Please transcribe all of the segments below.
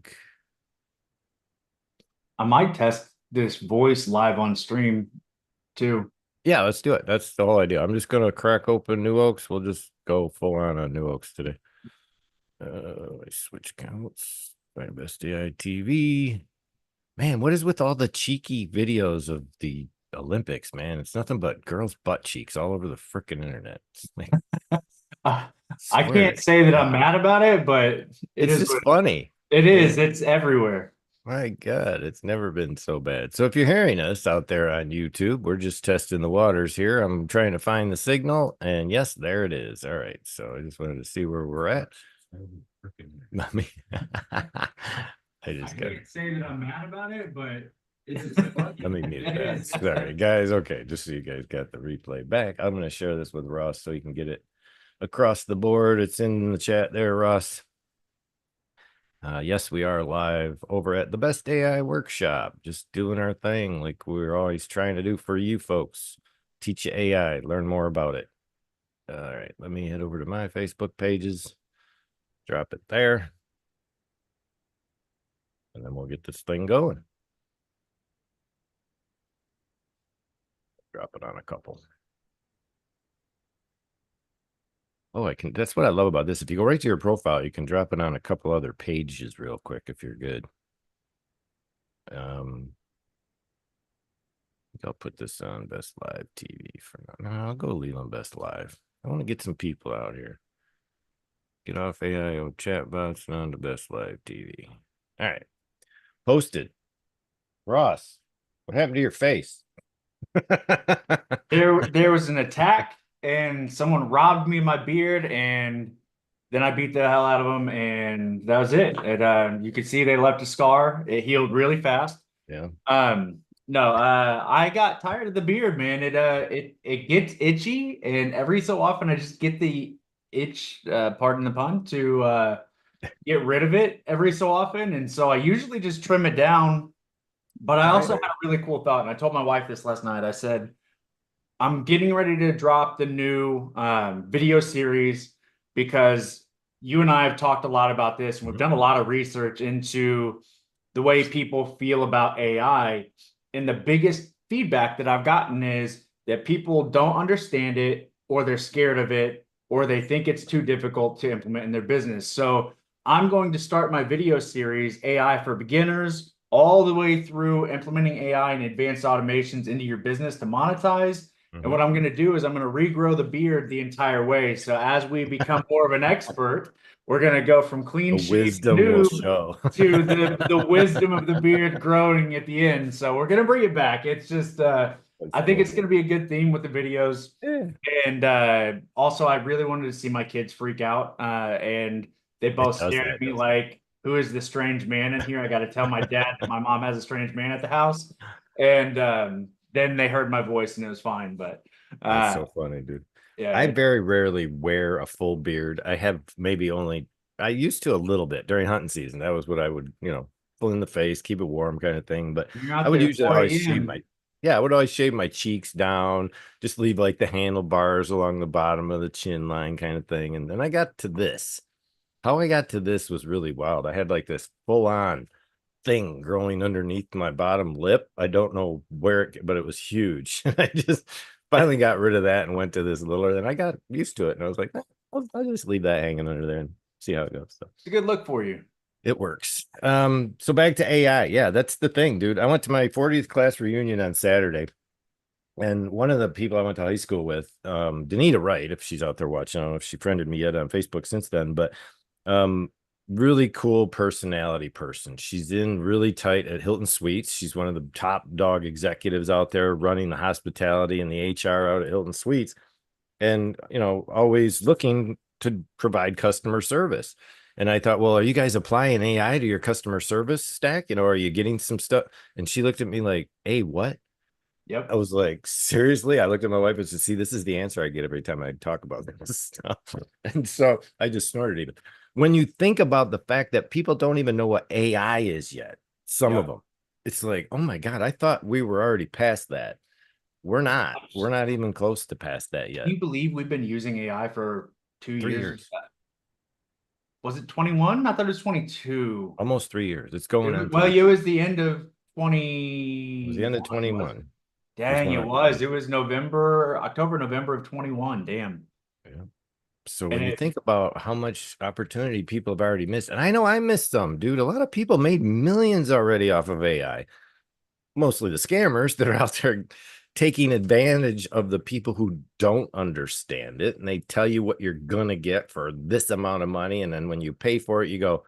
think. I might test this voice live on stream too. Yeah, let's do it. That's the whole idea. I'm just gonna crack open New Oaks. We'll just go full on New Oaks today. Switch counts. Find best AI TV. Man, what is with all the cheeky videos of the Olympics, man? It's nothing but girls' butt cheeks all over the freaking internet. It's like, Uh, I swear can't to say that I'm God. mad about it, but it It's is just what funny. it is. It, It's everywhere. my God, it's never been so bad. So if you're hearing us out there on YouTube, we're just testing the waters here. I'm trying to find the signal, and yes, there it is. All right. So I just wanted to see where we're at. I mean, I I just got can't say that I'm mad about it, but it is let me mute it that. is. Sorry, guys. Okay, just so you guys got the replay back. I'm going to share this with Ross so you can get it across the board. It's in the chat there, Ross. Yes, we are live over at the Best AI Workshop, just doing our thing like we're always trying to do for you folks. Teach you AI, learn more about it. All right, let me head over to my Facebook pages, drop it there, and then we'll get this thing going. Drop it on a couple. Oh, I can. That's what I love about this. If you go right to your profile, you can drop it on a couple other pages real quick if you're good. I'll put this on Best Live TV for now. No, I'll go leave on Best Live. I want to get some people out here. Get off AIO chatbots and on to Best Live TV. All right. Posted. Ross, what happened to your face? There was an attack and someone robbed me of my beard and then I beat the hell out of them and that was it. You could see they left a scar. It healed really fast. Yeah. No, I got tired of the beard, man. It gets itchy, and every so often I just get the itch, pardon the pun, to get rid of it every so often, and so I usually just trim it down. But I All also right. had a really cool thought, and I told my wife this last night. I said, I'm getting ready to drop the new video series because you and I have talked a lot about this, and we've Mhm. done a lot of research into the way people feel about AI. And the biggest feedback that I've gotten is that people don't understand it, or they're scared of it, or they think it's too difficult to implement in their business. So I'm going to start my video series, AI for Beginners, all the way through implementing AI and advanced automations into your business to monetize. And Mhm. what I'm going to do is I'm going to regrow the beard the entire way. So as we become more of an expert, we're going to go from clean The shaved wisdom will noob show. to the wisdom of the beard growing at the end. So we're going to bring it back. It's just That's I think it's funny. going to be a good theme with the videos. Yeah. And also, I really wanted to see my kids freak out. And they It both does stared at that, me doesn't it? like, who is the strange man in here? I got to tell my dad that my mom has a strange man at the house. And then they heard my voice and it was fine. But That's uh, so funny, dude. I yeah, very rarely wear a full beard. I have maybe only, I used to a little bit during hunting season. That was what I would, full in the face, keep it warm kind of thing. But you're I out would there usually 4 always shave a.m. my, yeah, I would always shave my cheeks down, just leave like the handlebars along the bottom of the chin line kind of thing. And then I got to this. How I got to this was really wild. I had like this full on thing growing underneath my bottom lip. I don't know where it, but it was huge. I just finally got rid of that and went to this littler, and I got used to it. And I was like, I'll just leave that hanging under there and see how it goes. So It's a good look for you. it works. So back to AI. Yeah, that's the thing, dude. I went to my 40th class reunion on Saturday. And one of the people I went to high school with, Danita Wright, if she's out there watching, I don't know if she friended me yet on Facebook since then, but um, really cool personality person. She's in really tight at Hilton Suites. She's one of the top dog executives out there running the hospitality and the HR out at Hilton Suites. And, always looking to provide customer service. And I thought, well, are you guys applying AI to your customer service stack? Are you getting some stuff? And she looked at me like, hey, what? I Yep. was like, seriously? I looked at my wife and said, see, this is the answer I get every time I talk about this stuff. And so I just snorted even. When you think about the fact that people don't even know what AI is yet, some of Yep. them, it's like, oh my God, I thought we were already past that. We're not. We're not even close to past that Can yet. you believe we've been using AI for 2 Three years? years. Was it 21? I thought it was 22. Almost 3 years. It's going on Well, 3. it was the end of It was the end of 21, was it? 21 is Dang, when it I bought was. it. It was November, October, November of 21. Damn. Yeah. So And when you it, think about how much opportunity people have already missed, and I know I missed some, dude. A lot of people made millions already off of AI. Mostly the scammers that are out there taking advantage of the people who don't understand it, and they tell you what you're gonna get for this amount of money, and then when you pay for it, you go,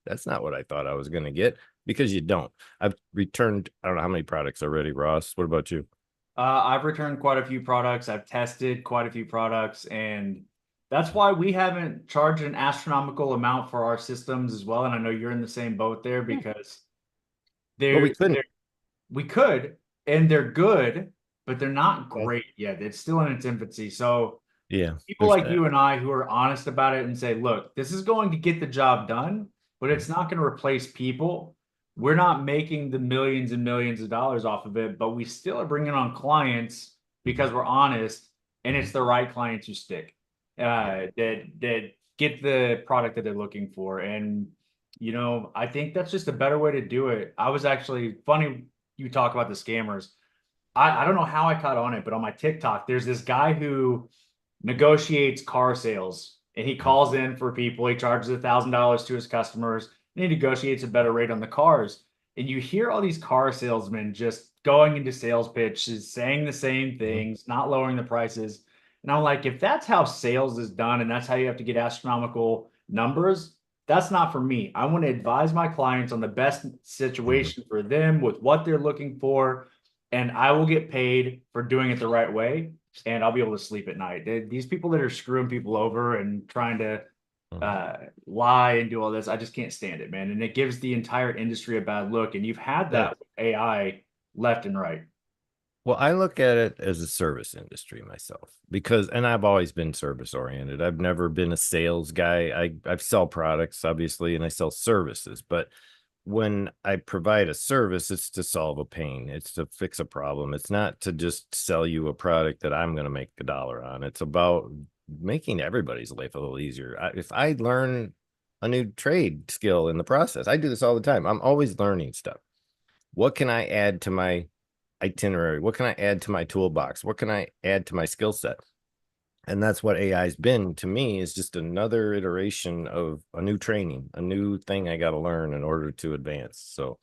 that's not what I thought I was gonna get, because you don't. I've returned, I don't know how many products already, Ross. What about you? I've returned quite a few products. I've tested quite a few products, and that's why we haven't charged an astronomical amount for our systems as well. And I know you're in the same boat there Yeah. because Well, we they're couldn't. we could, and they're good, but they're not Well, great yet. It's still in its infancy. So yeah, people there's like that. you and I who are honest about it and say, look, this is going to get the job done, but it's not going to replace people. We're not making the millions and millions of dollars off of it, but we still are bringing on clients because we're honest, and it's the right clients who stick, Yeah. that get the product that they're looking for. And I think that's just a better way to do it. I was actually funny you talk about the scammers. I don't know how I caught on it, but on my TikTok, there's this guy who negotiates car sales, and he Mhm. calls in for people. He charges $1,000 to his customers, and he negotiates a better rate on the cars. And you hear all these car salesmen just going into sales pitches, saying the same Mhm. things, not lowering the prices. And I'm like, if that's how sales is done and that's how you have to get astronomical numbers, that's not for me. I want to advise my clients on the best Mhm. situation for them with what they're looking for, and I will get paid for doing it the right way, and I'll be able to sleep at night. These people that are screwing people over and trying to Mhm. lie and do all this, I just can't stand it, man. And it gives the entire industry a bad look. And you've had That that with AI left and right. Well, I look at it as a service industry myself, because, and I've always been service oriented. I've never been a sales guy. I sell products, obviously, and I sell services. But when I provide a service, it's to solve a pain, it's to fix a problem. It's not to just sell you a product that I'm going to make a dollar on. It's about making everybody's life a little easier. If I learn a new trade skill in the process, I do this all the time. I'm always learning stuff. What can I add to my itinerary? What can I add to my toolbox? What can I add to my skill set? And that's what AI's been to me, is just another iteration of a new training, a new thing I got to learn in order to advance. So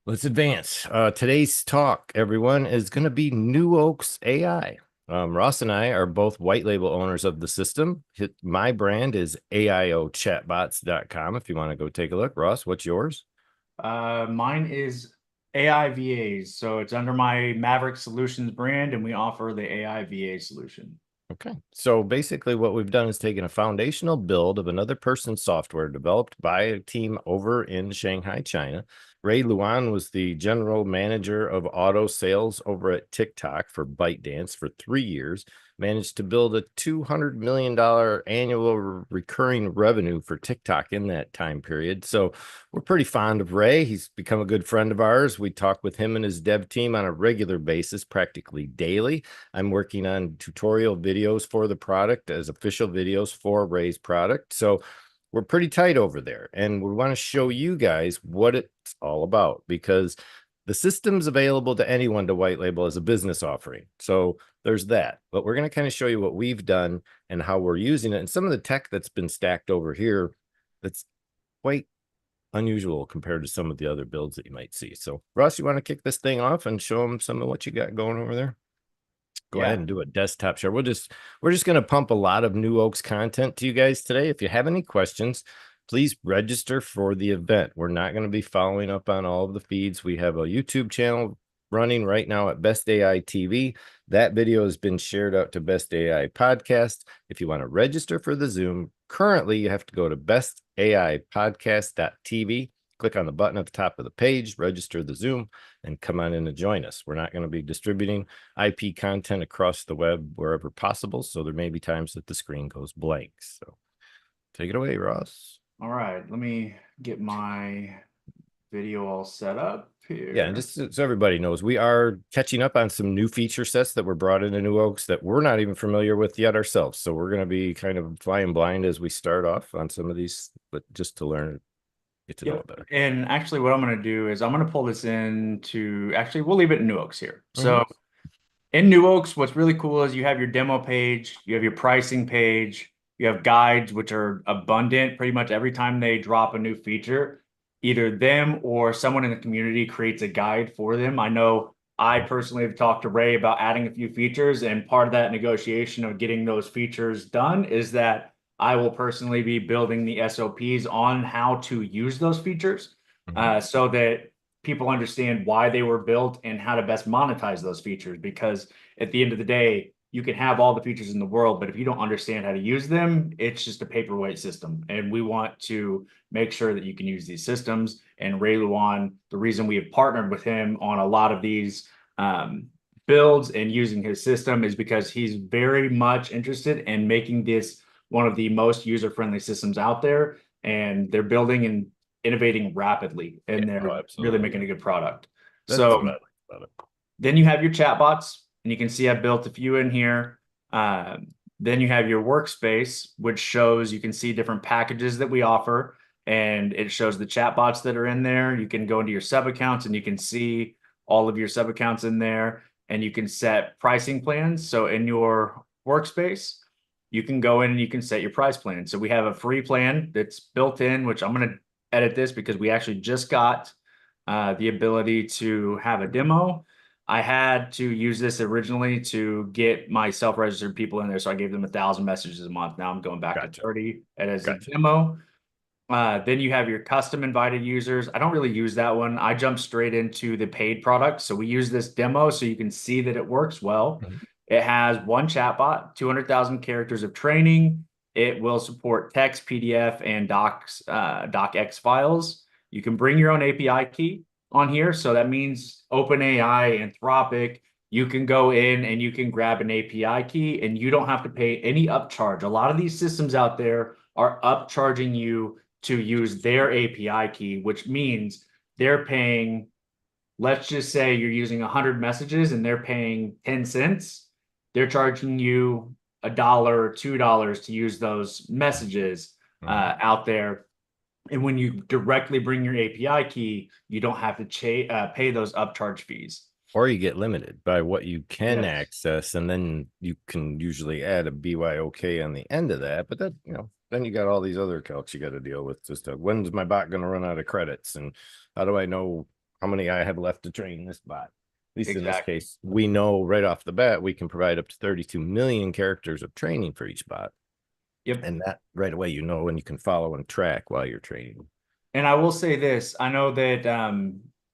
let's advance. Today's talk, everyone, is going to be New Oaks AI. Ross and I are both white label owners of the system. My brand is AIOchatbots.com. If you want to go take a look. Ross, what's yours? Mine is AI VAs. So it's under my Maverick Solutions brand, and we offer the AI VA solution. Okay. So basically, what we've done is taken a foundational build of another person's software developed by a team over in Shanghai, China. Ray Luan was the general manager of auto sales over at TikTok for ByteDance for 3 years, managed to build a $200 million annual recurring revenue for TikTok in that time period. So we're pretty fond of Ray. He's become a good friend of ours. We talk with him and his dev team on a regular basis, practically daily. I'm working on tutorial videos for the product as official videos for Ray's product. So we're pretty tight over there, and we want to show you guys what it's all about, because the system's available to anyone to white label as a business offering. So there's that. But we're going to kind of show you what we've done and how we're using it, and some of the tech that's been stacked over here that's quite unusual compared to some of the other builds that you might see. So Ross, you want to kick this thing off and show them some of what you got going over there? Go ahead Yeah. and do a desktop share. We're just going to pump a lot of New Oaks content to you guys today. If you have any questions, please register for the event. We're not going to be following up on all of the feeds. We have a YouTube channel running right now at Best AI TV. That video has been shared out to Best AI Podcast. If you want to register for the Zoom, currently you have to go to bestaipodcast.tv, click on the button at the top of the page, register the Zoom, and come on in and join us. We're not going to be distributing IP content across the web wherever possible, so there may be times that the screen goes blank. So take it away, Ross. All right. Let me get my video all set up Yeah, and here. just so everybody knows, we are catching up on some new feature sets that were brought into New Oaks that we're not even familiar with yet ourselves. So we're going to be kind of flying blind as we start off on some of these, but just to learn, get to know Yep. it better. And actually, what I'm going to do is I'm going to pull this into, actually, we'll leave it in New Oaks here. Mhm. So in New Oaks, what's really cool is you have your demo page, you have your pricing page, you have guides, which are abundant pretty much every time they drop a new feature. Either them or someone in the community creates a guide for them. I know I personally have talked to Ray about adding a few features, and part of that negotiation of getting those features done is that I will personally be building the SOPs on how to use those features, Mhm. so that people understand why they were built and how to best monetize those features. Because at the end of the day, you can have all the features in the world, but if you don't understand how to use them, it's just a paperweight system. And we want to make sure that you can use these systems. And Ray Luan, the reason we have partnered with him on a lot of these builds and using his system is because he's very much interested in making this one of the most user-friendly systems out there. And they're building and innovating rapidly, and Yeah, oh, they're really absolutely. making a good product. That's So what I like about it. then you have your chatbots, and you can see I've built a few in here. Then you have your workspace, which shows you can see different packages that we offer, and it shows the chatbots that are in there. You can go into your sub accounts and you can see all of your sub accounts in there, and you can set pricing plans. So in your workspace, you can go in and you can set your price plan. So we have a free plan that's built in, which I'm going to edit this because we actually just got the ability to have a demo. I had to use this originally to get my self-registered people in there. So I gave them 1,000 messages a month. Now I'm going back to Gotcha. 30 as a Gotcha. demo. Then you have your custom invited users. I don't really use that one. I jump straight into the paid product. So we use this demo so you can see that it works well. Mhm. It has one chatbot, 200,000 characters of training. It will support text, PDF, and docx files. You can bring your own API key on here. So that means OpenAI, Anthropic, you can go in and you can grab an API key and you don't have to pay any upcharge. A lot of these systems out there are upcharging you to use their API key, which means they're paying, let's just say you're using 100 messages and they're paying 10 cents. They're charging you $1 or $2 to use those messages Mhm. out there. And when you directly bring your API key, you don't have to pay those upcharge fees. Or you get limited by what you can Yes. access, and then you can usually add a BYOK on the end of that. But that, then you got all these other calcs you got to deal with. Just when's my bot going to run out of credits, and how do I know how many I have left to train this bot? At least in this Exactly. case, we know right off the bat we can provide up to 32 million characters of training for each bot, Yep. and that right away and you can follow and track while you're training. And I will say this, I know that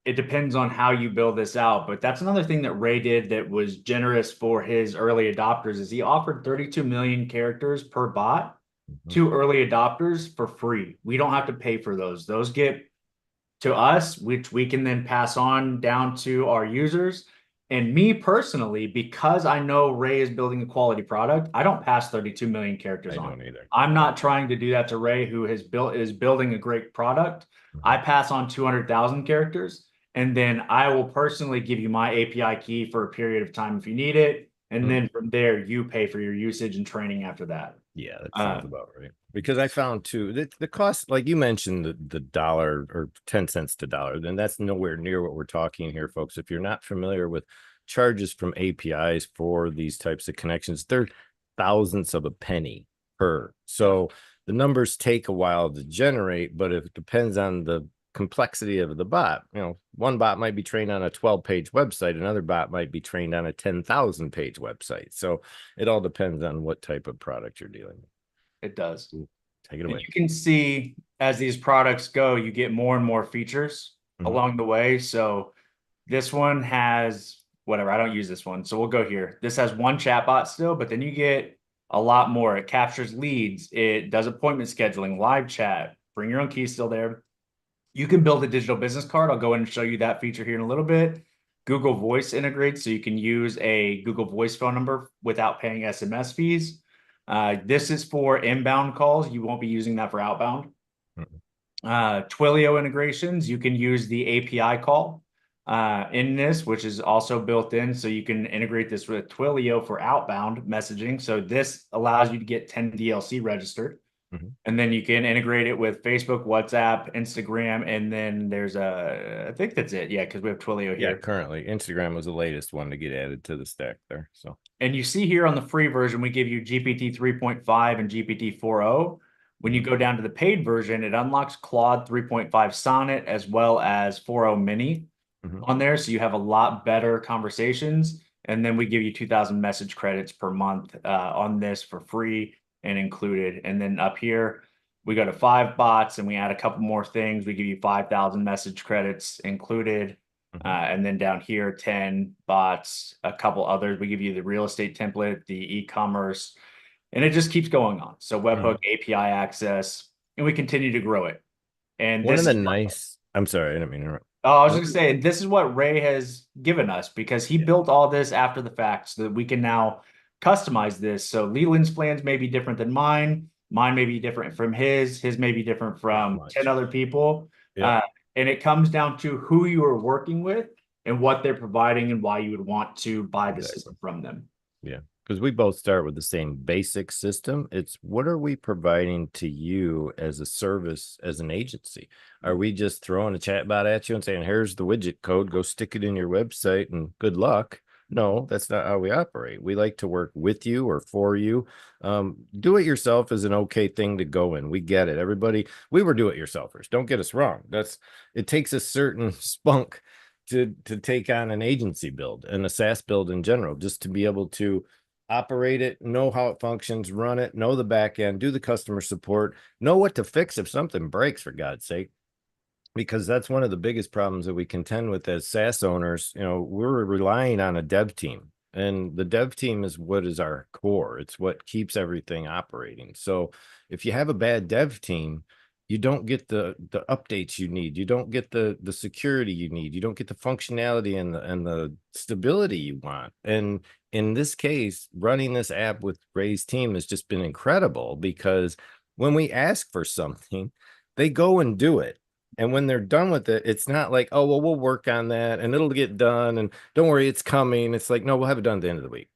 it depends on how you build this out, but that's another thing that Ray did that was generous for his early adopters is he offered 32 million characters per bot Mhm. to early adopters for free. We don't have to pay for those. Those get to us, which we can then pass on down to our users. And me personally, because I know Ray is building a quality product, I don't pass 32 million characters I on. don't either. I'm Yeah. not trying to do that to Ray, who is building a great product. I Mhm. pass on 200,000 characters, and then I will personally give you my API key for a period of time if you need it. And Mhm. then from there, you pay for your usage and training after that. Yeah, that sounds Uh, about right. Because I found too that the cost, like you mentioned, the dollar or 10 cents to dollar, then that's nowhere near what we're talking here, folks. If you're not familiar with charges from APIs for these types of connections, they're thousands of a penny per. So the numbers take a while to generate, but it depends on the complexity of the bot. One bot might be trained on a 12-page website, another bot might be trained on a 10,000 page website. So it all depends on what type of product you're dealing with. it does. Take it And away. you can see as these products go, you get more and more features Mhm. along the way. So this one has whatever. I don't use this one. So we'll go here. This has one chatbot still, but then you get a lot more. It captures leads. It does appointment scheduling, live chat, bring your own keys still there. You can build a digital business card. I'll go in and show you that feature here in a little bit. Google Voice integrates, so you can use a Google Voice phone number without paying SMS fees. This is for inbound calls. You won't be using that for outbound. Mhm. Twilio integrations, you can use the API call in this, which is also built in. So you can integrate this with Twilio for outbound messaging. So this allows you to get 10 DLC registered. Mhm. And then you can integrate it with Facebook, WhatsApp, Instagram, and then I think that's it. Yeah, because we have Twilio Yeah, here. currently Instagram was the latest one to get added to the stack there. So And you see here on the free version, we give you GPT 3.5 and GPT 4.0. When you go down to the paid version, it unlocks Claude 3.5 Sonnet as well as 4.0 Mini on there. So you have a lot better conversations. And then we give you 2,000 message credits per month on this for free and included. And then up here, we go to 5 bots and we add a couple more things. We give you 5,000 message credits included. And then down here, 10 bots, a couple others. We give you the real estate template, the e-commerce, and it just keeps going on. So webhook API access, and we continue to grow it. And one of this the is nice, I'm sorry, I didn't mean to interrupt. Oh, I was going to say, this is what Ray has given us because he built all this after the fact so that we can now customize this. So Leland's plans may be different than mine. Mine may be different from his may be different from 10 other people. Yeah. And it comes down to who you are working with and what they're providing and why you would want to buy the system from them. Yeah. Because we both start with the same basic system. It's what are we providing to you as a service, as an agency? Are we just throwing a chatbot at you and saying, here's the widget code, go stick it in your website and good luck? No, that's not how we operate. We like to work with you or for you. Do it yourself is an okay thing to go in. We get it. Everybody, we were do it yourselfers. Don't get us wrong. It takes a certain spunk to take on an agency build and a SaaS build in general, just to be able to operate it, know how it functions, run it, know the back end, do the customer support, know what to fix if something breaks, for God's sake. Because that's one of the biggest problems that we contend with as SaaS owners. We're relying on a dev team, and the dev team is what is our core. It's what keeps everything operating. So if you have a bad dev team, you don't get the updates you need. You don't get the security you need. You don't get the functionality and the stability you want. And in this case, running this app with Ray's team has just been incredible because when we ask for something, they go and do it. And when they're done with it, it's not like, oh, well, we'll work on that and it'll get done. And don't worry, it's coming. It's like, no, we'll have it done at the end of the week.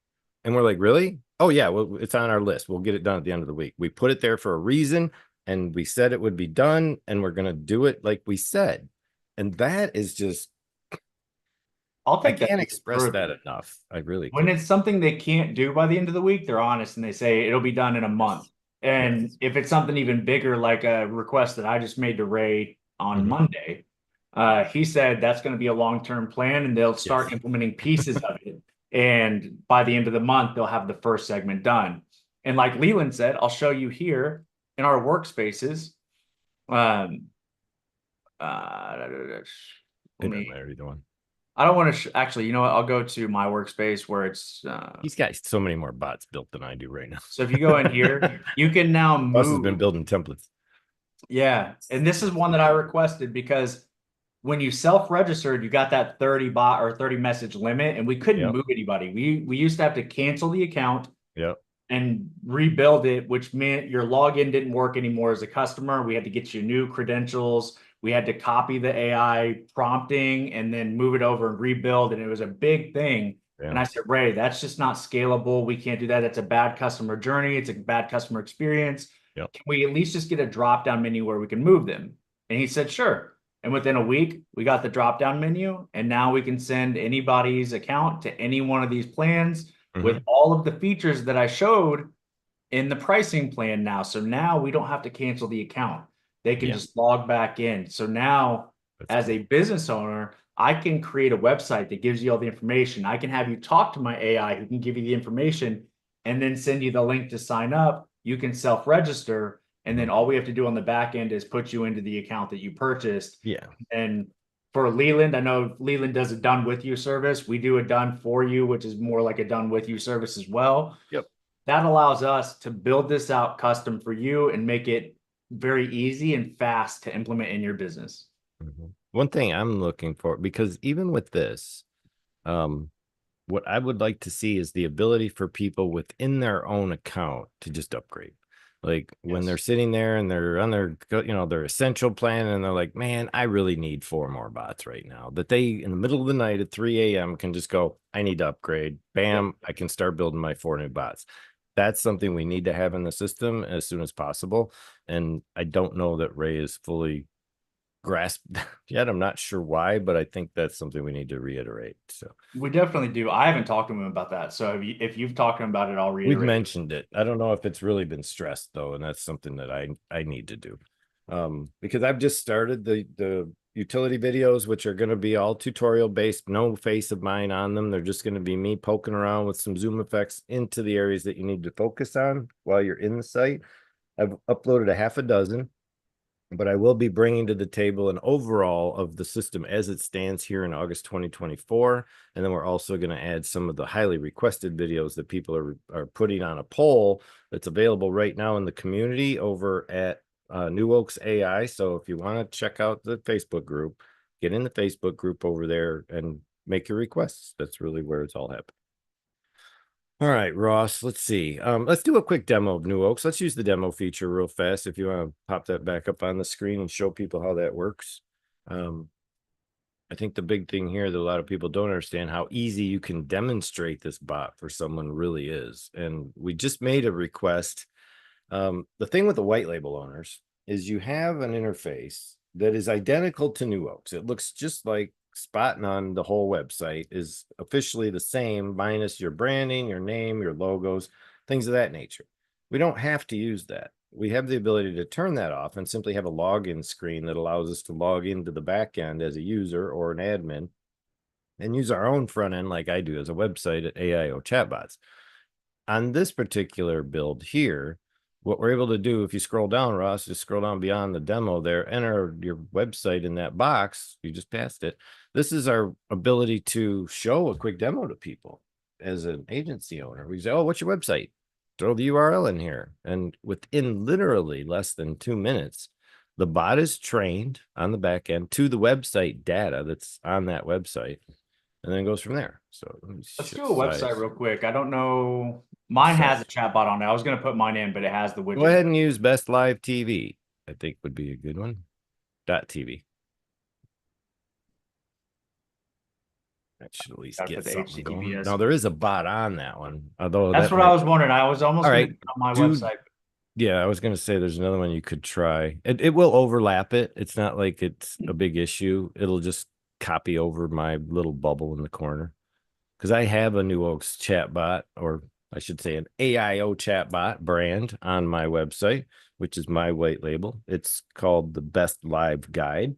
And we're like, really? Oh, yeah, well, it's on our list. We'll get it done at the end of the week. We put it there for a reason and we said it would be done and we're going to do it like we said. And that is just, I can't express that enough. I really When can't. it's something they can't do by the end of the week, they're honest and they say it'll be done in a month. And if it's something even bigger, like a request that I just made to Ray on Monday, he said that's going to be a long-term plan and they'll start implementing pieces of it. And by the end of the month, they'll have the first segment done. And like Leland said, I'll show you here in our workspaces. Um, let me, I don't want to actually, you know what? I'll go to my workspace where it's he's got so many more bots built than I do right now. So if you go in here, you can now move. Russ has been building templates. Yeah. And this is one that I requested because when you self-registered, you got that 30 bot or 30 message limit, and we couldn't move anybody. We used to have to cancel the account and rebuild it, which meant your login didn't work anymore as a customer. We had to get you new credentials. We had to copy the AI prompting and then move it over and rebuild. And it was a big thing. And I said, Ray, that's just not scalable. We can't do that. It's a bad customer journey. It's a bad customer experience. Can we at least just get a drop-down menu where we can move them? And he said, sure. And within a week, we got the drop-down menu. And now we can send anybody's account to any one of these plans with all of the features that I showed in the pricing plan now. So now we don't have to cancel the account. They can just log back in. So now, as a business owner, I can create a website that gives you all the information. I can have you talk to my AI who can give you the information and then send you the link to sign up. You can self-register. And then all we have to do on the back end is put you into the account that you purchased. Yeah. And for Leland, I know Leland does a done with you service. We do a done for you, which is more like a done with you service as well. That allows us to build this out custom for you and make it very easy and fast to implement in your business. One thing I'm looking for, because even with this, what I would like to see is the ability for people within their own account to just upgrade. Like when they're Yes. sitting there and they're on their, their essential plan, and they're like, man, I really need 4 more bots right now. That they, in the middle of the night at 3 a.m., can just go, I need to upgrade. Yep. Bam, I can start building my 4 new bots. That's something we need to have in the system as soon as possible. And I don't know that Ray is fully grasped yet. I'm not sure why, but I think that's something we need to reiterate. So We definitely do. I haven't talked to him about that. So if you've talked to him about it, I'll we've reiterate. mentioned it. I don't know if it's really been stressed though, and that's something that I need to do. Because I've just started the utility videos, which are going to be all tutorial based, no face of mine on them. They're just going to be me poking around with some zoom effects into the areas that you need to focus on while you're in the site. I've uploaded a half a dozen, but I will be bringing to the table an overall of the system as it stands here in August 2024. And then we're also going to add some of the highly requested videos that people are putting on a poll that's available right now in the community over at New Oaks AI. So if you want to check out the Facebook group, get in the Facebook group over there and make your requests. That's really where it's all happening. All right, Ross, let's see. Let's do a quick demo of New Oaks. Let's use the demo feature real fast. If you want to pop that back up on the screen and show people how that works. Um, I think the big thing here that a lot of people don't understand how easy you can demonstrate this bot for someone really is. And we just made a request. The thing with the white label owners is you have an interface that is identical to New Oaks. It looks just like Spotting on the whole website is officially the same, minus your branding, your name, your logos, things of that nature. We don't have to use that. We have the ability to turn that off and simply have a login screen that allows us to log into the back end as a user or an admin and use our own front end like I do as a website at AIO Chatbots. On this particular build here, what we're able to do, if you scroll down, Ross, just scroll down beyond the demo there, enter your website in that box. You just passed it. This is our ability to show a quick demo to people as an agency owner. We say, oh, what's your website? Throw the URL in here. And within literally less than 2 minutes, the bot is trained on the back end to the website data that's on that website, and then it goes from there. So let me Let's do shift a website size. real quick. I don't know. Mine has a Size. chat bot on it. I was going to put mine in, but it has the Go widget. ahead and use Best Live TV. I think would be a good one. .tv. That should at least Got to get put the something going. Now HTTPS. there is a bot on that one, although That's that what I might. was wondering. I was almost All going to right, do it on my do website. yeah. I was gonna say there's another one you could try. It will overlap it. It's not like it's a big issue. It'll just copy over my little bubble in the corner because I have a New Oaks chat bot, or I should say an AIO chat bot brand on my website, which is my white label. It's called the Best Live Guide.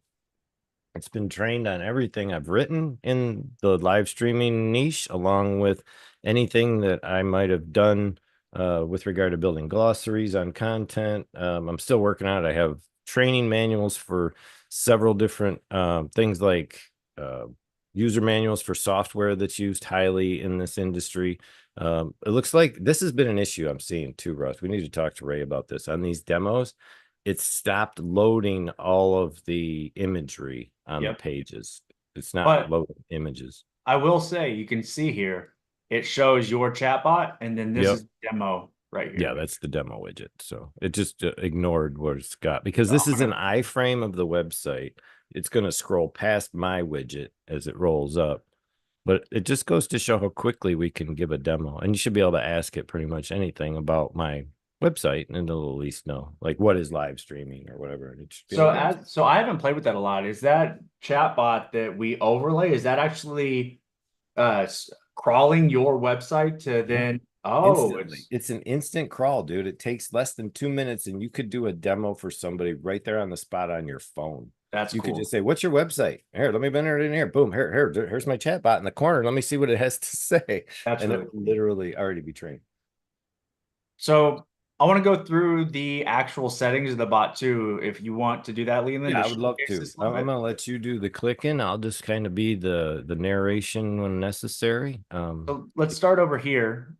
It's been trained on everything I've written in the live streaming niche, along with anything that I might have done with regard to building glossaries on content. I'm still working on it. I have training manuals for several different things like user manuals for software that's used highly in this industry. It looks like this has been an issue I'm seeing too, Russ. We need to talk to Ray about this on these demos. It's stopped loading all of the imagery on the Yep. pages. It's not But loading images. I will say, you can see here, it shows your chatbot, and then this Yep. is demo right Yeah, here. that's the demo widget. So it just ignored what it's got because So this I'm is an gonna, iframe of the website. It's going to scroll past my widget as it rolls up, but it just goes to show how quickly we can give a demo. And you should be able to ask it pretty much anything about my website, and it'll at least know, like, what is live streaming or whatever. And it should be able to answer. so I haven't played with that a lot. Is that chatbot that we overlay, is that actually crawling your website to then, oh, Instantly. It's an instant crawl, dude. It takes less than 2 minutes, and you could do a demo for somebody right there on the spot on your phone. that's You could just cool. say, "What's your website?" Here, let me enter it in here. Boom, here's my chat bot in the corner. Let me see what it has to say, That's and it really will cool. literally already be trained. So I want to go through the actual settings of the bot too, if you want to do that, Leland, Yeah, to I would love showcase to. this a I'm little bit. gonna let you do the clicking. I'll just kind of be the narration when necessary. So let's start over here.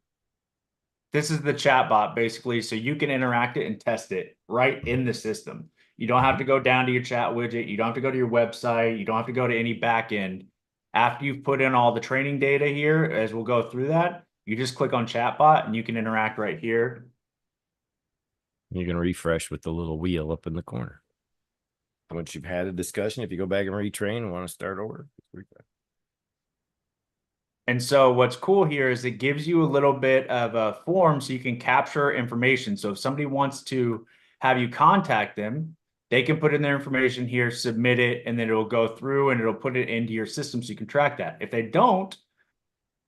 This is the chat bot basically, so you can interact it and test it right in the system. You don't have to go down to your chat widget. You don't have to go to your website. You don't have to go to any backend. After you've put in all the training data here, as we'll go through that, you just click on chatbot and you can interact right here. You can refresh with the little wheel up in the corner. Once you've had a discussion, if you go back and retrain and want to start over, refresh. And so what's cool here is it gives you a little bit of a form so you can capture information. So if somebody wants to have you contact them, they can put in their information here, submit it, and then it'll go through and it'll put it into your system so you can track that. If they don't,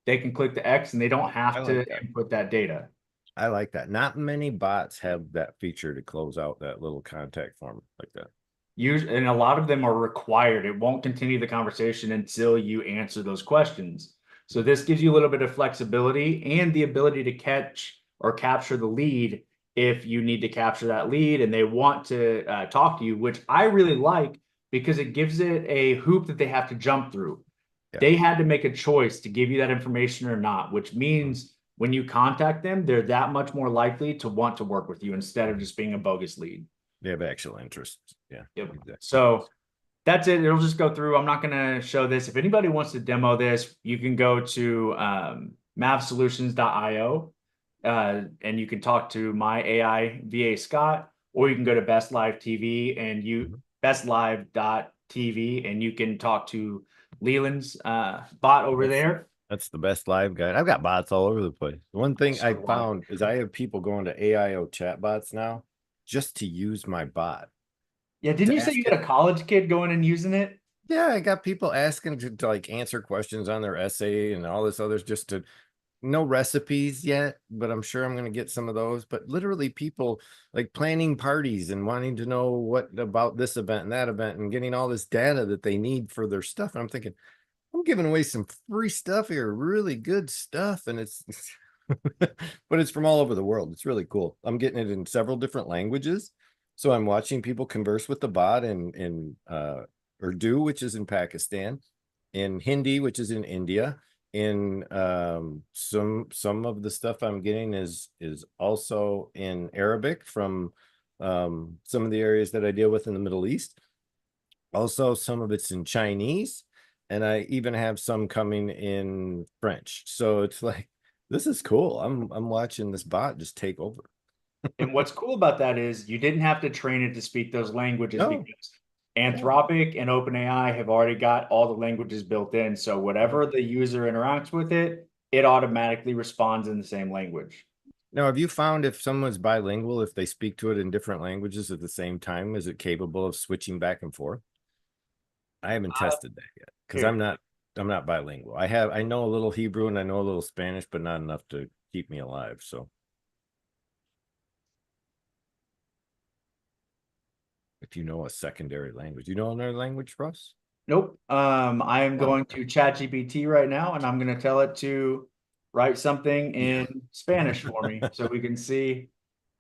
they can click the X and they don't I have like to that. input that data. I like that. Not many bots have that feature to close out that little contact form like that. Usually, and a lot of them are required. It won't continue the conversation until you answer those questions. So this gives you a little bit of flexibility and the ability to catch or capture the lead if you need to capture that lead and they want to talk to you, which I really like because it gives it a hoop that they have to jump through. Yeah. They had to make a choice to give you that information or not, which means when you contact them, they're that much more likely to want to work with you instead of just being a bogus lead. They have actual interest. Yeah. Yep. Exactly. So that's it. It'll just go through. I'm not going to show this. If anybody wants to demo this, you can go to mavsolutions.io and you can talk to my AI VA Scott, or you can go to Best Live TV and you bestlive.tv and you can talk to Leland's bot over there. That's the best live guide. I've got bots all over the place. One thing So I do I. found is I have people going to AIO chat bots now just to use my bot. Yeah, didn't To you say ask you had a college kid going and using it? Yeah, I got people asking to like answer questions on their essay and all this others just to no recipes yet, but I'm sure I'm going to get some of those. But literally people like planning parties and wanting to know what about this event and that event and getting all this data that they need for their stuff. And I'm thinking, I'm giving away some free stuff here, really good stuff. And it's but it's from all over the world. It's really cool. I'm getting it in several different languages. So I'm watching people converse with the bot in Urdu, which is in Pakistan, in Hindi, which is in India. In some of the stuff I'm getting is also in Arabic from some of the areas that I deal with in the Middle East. Also, some of it's in Chinese, and I even have some coming in French. So it's like this is cool. I'm watching this bot just take over. And what's cool about that is you didn't have to train it to speak those languages No, because Anthropic and OpenAI have already got all the languages built in. So whatever the user interacts with it, it automatically responds in the same language. now, have you found if someone's bilingual, if they speak to it in different languages at the same time, is it capable of switching back and forth? I haven't tested that yet because Here, I'm not bilingual. I know a little Hebrew and I know a little Spanish, but not enough to keep me alive. So if you know a secondary language, you know another language, Russ? nope. I am Oh, going to ChatGPT right now, and I'm going to tell it to write something yeah. in Spanish for me so we can see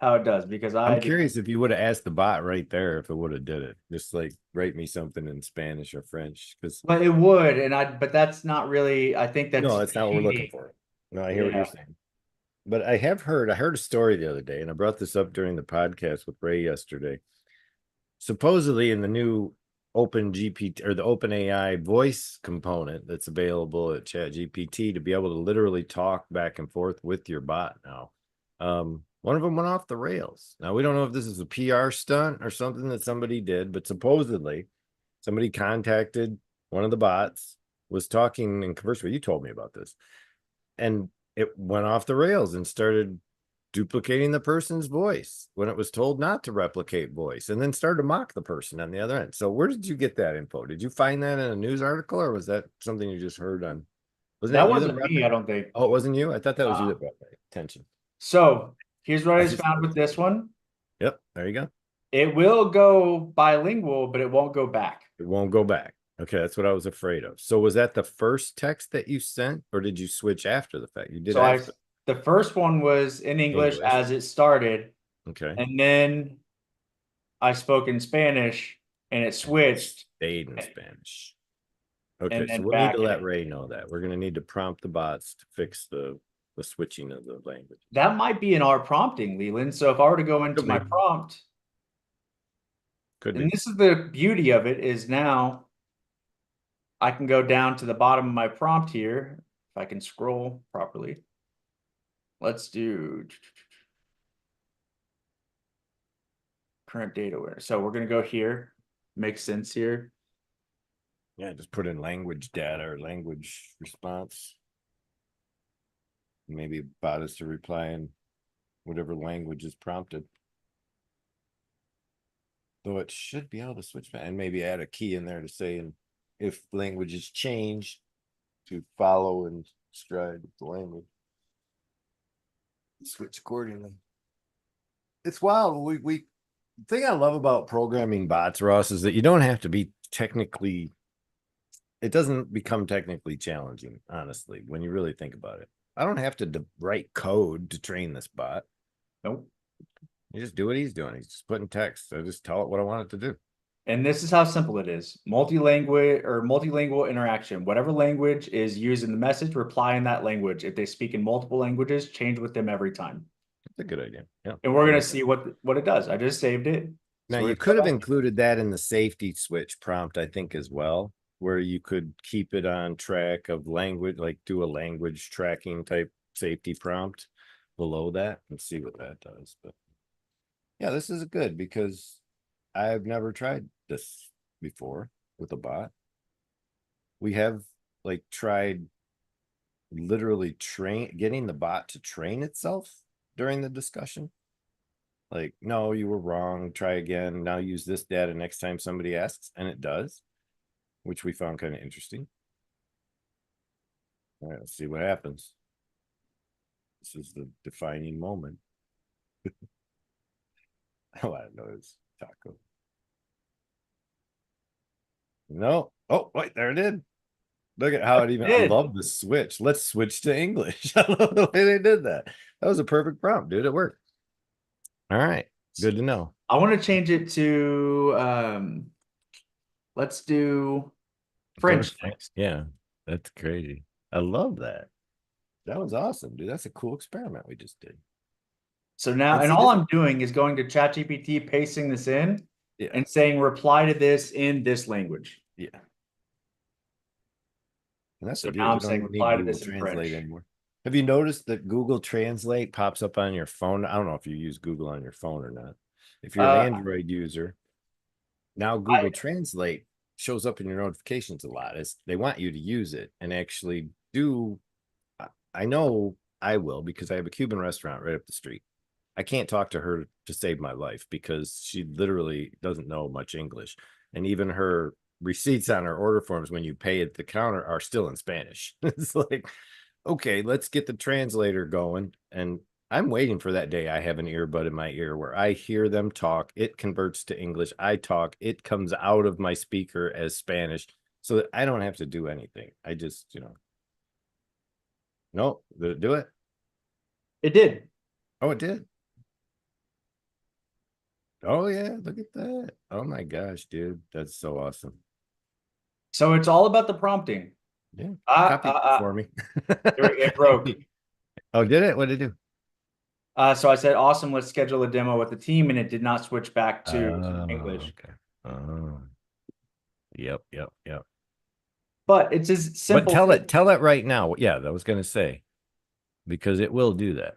how it does. Because I I'm did, curious if you would have asked the bot right there if it would have did it. Just like write me something in Spanish or French. Because but it would, but that's not really. I think no, that's that's not what we're looking cheating. for. No, I hear what you're Yeah. saying. But I heard a story the other day, and I brought this up during the podcast with Ray yesterday. Supposedly in the new Open GPT or the Open AI voice component that's available at Chat GPT to be able to literally talk back and forth with your bot now. One of them went off the rails. Now we don't know if this is a PR stunt or something that somebody did, but supposedly somebody contacted one of the bots, was talking and conversing. You told me about this, and it went off the rails and started duplicating the person's voice when it was told not to replicate voice, and then started to mock the person on the other end. So where did you get that info? Did you find that in a news article, or was that something you just heard on? Wasn't that That you that wasn't brought me, that? I don't think. Oh, it wasn't you? I thought that was you Uh, that brought that attention. so here's what I I just just found with this one. Yep, there you go. It will go bilingual, but it won't go back. It won't go back. Okay, that's what I was afraid of. So was that the first text that you sent, or did you switch after the fact? You did So after the first one was in English English. as it started, Okay. and then I spoke in Spanish and it switched Stayed in Spanish. Okay, and so then we'll need back. to let Ray know that. We're gonna need to prompt the bots to fix the switching of the language. That might be in our prompting, Leland. So if I were to go into Could my be. prompt, Could and be. this is the beauty of it, is now I can go down to the bottom of my prompt here. If I can scroll properly. Let's do current data where. So we're gonna go here. Makes sense here. Yeah, just put in language data or language response. Maybe bot is to reply in whatever language is prompted. Though it should be able to switch back and maybe add a key in there to say if languages change to follow and stride with the language. Switch accordingly. It's wild. We the thing I love about programming bots, Ross, is that you don't have to be technically, it doesn't become technically challenging, honestly, when you really think about it. I don't have to write code to train this bot. Nope. You just do what he's doing. He's just putting text. I just tell it what I want it to do. And this is how simple it is. Multilingual interaction. Whatever language is used in the message, reply in that language. If they speak in multiple languages, change with them every time. That's a good idea. Yeah. And we're gonna see what it does. I just saved it. Now So you could have included that in the safety switch prompt, I think, as well, where you could keep it on track of language, like do a language tracking type safety prompt below that and see what that does. But yeah, this is good because I've never tried this before with a bot. We have like tried literally getting the bot to train itself during the discussion. Like, no, you were wrong. Try again. Now use this data next time somebody asks, and it does, which we found kind of interesting. All right, let's see what happens. This is the defining moment. Oh, I know it's taco. No. Oh, wait, there it did. Look at how it even, I love the switch. Let's switch to English. I love the way they did that. That was a perfect prompt, dude. It worked. All right. Good to know. I want to change it to let's do French. Yeah, that's crazy. I love that. That was awesome, dude. That's a cool experiment we just did. So now, and all I'm doing is going to ChatGPT, pasting this in, and saying reply to this in this language. Yeah. And that's so now I'm saying reply to this in French anymore. Have you noticed that Google Translate pops up on your phone? I don't know if you use Google on your phone or not. If you're an Android user, now Google Translate shows up in your notifications a lot. They want you to use it and actually do. I know I will because I have a Cuban restaurant right up the street. I can't talk to her to save my life because she literally doesn't know much English. And even her receipts on her order forms when you pay at the counter are still in Spanish. It's like, okay, let's get the translator going. And I'm waiting for that day I have an earbud in my ear where I hear them talk. It converts to English. I talk. It comes out of my speaker as Spanish so that I don't have to do anything. I just, no, did it do it? It did. Oh, it did. Oh, yeah. Look at that. Oh, my gosh, dude. That's so awesome. So it's all about the prompting. Yeah. Copy for me. It broke. Oh, did it? What did it do? So I said, awesome, let's schedule a demo with the team, and it did not switch back to English. Okay. Oh. Yep. But it's as simple. But tell it right now. Yeah, I was going to say, because it will do that.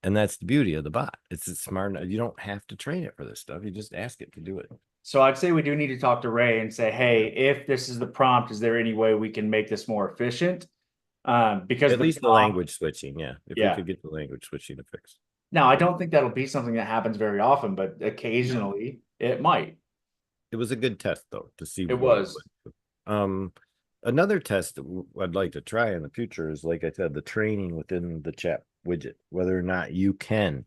And that's the beauty of the bot. It's smart. You don't have to train it for this stuff. You just ask it to do it. So I'd say we do need to talk to Ray and say, hey, if this is the prompt, is there any way we can make this more efficient? Because at least the language switching. Yeah. If we could get the language switching to fix. Now, I don't think that'll be something that happens very often, but occasionally it might. It was a good test, though, to see. It was. Another test that I'd like to try in the future is, like I said, the training within the chat widget, whether or not you can.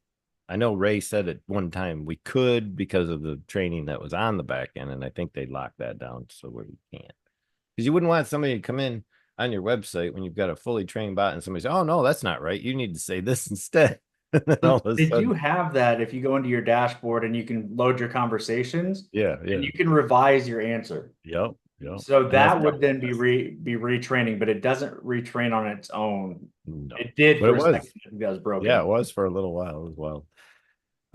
I know Ray said at one time we could because of the training that was on the back end, and I think they locked that down so where you can't. Because you wouldn't want somebody to come in on your website when you've got a fully trained bot and somebody say, oh, no, that's not right. You need to say this instead. They do have that if you go into your dashboard and you can load your conversations. Yeah. And you can revise your answer. Yep. So that would then be retraining, but it doesn't retrain on its own. No. It did, but for a second. I think that was broken. Yeah, it was for a little while as well.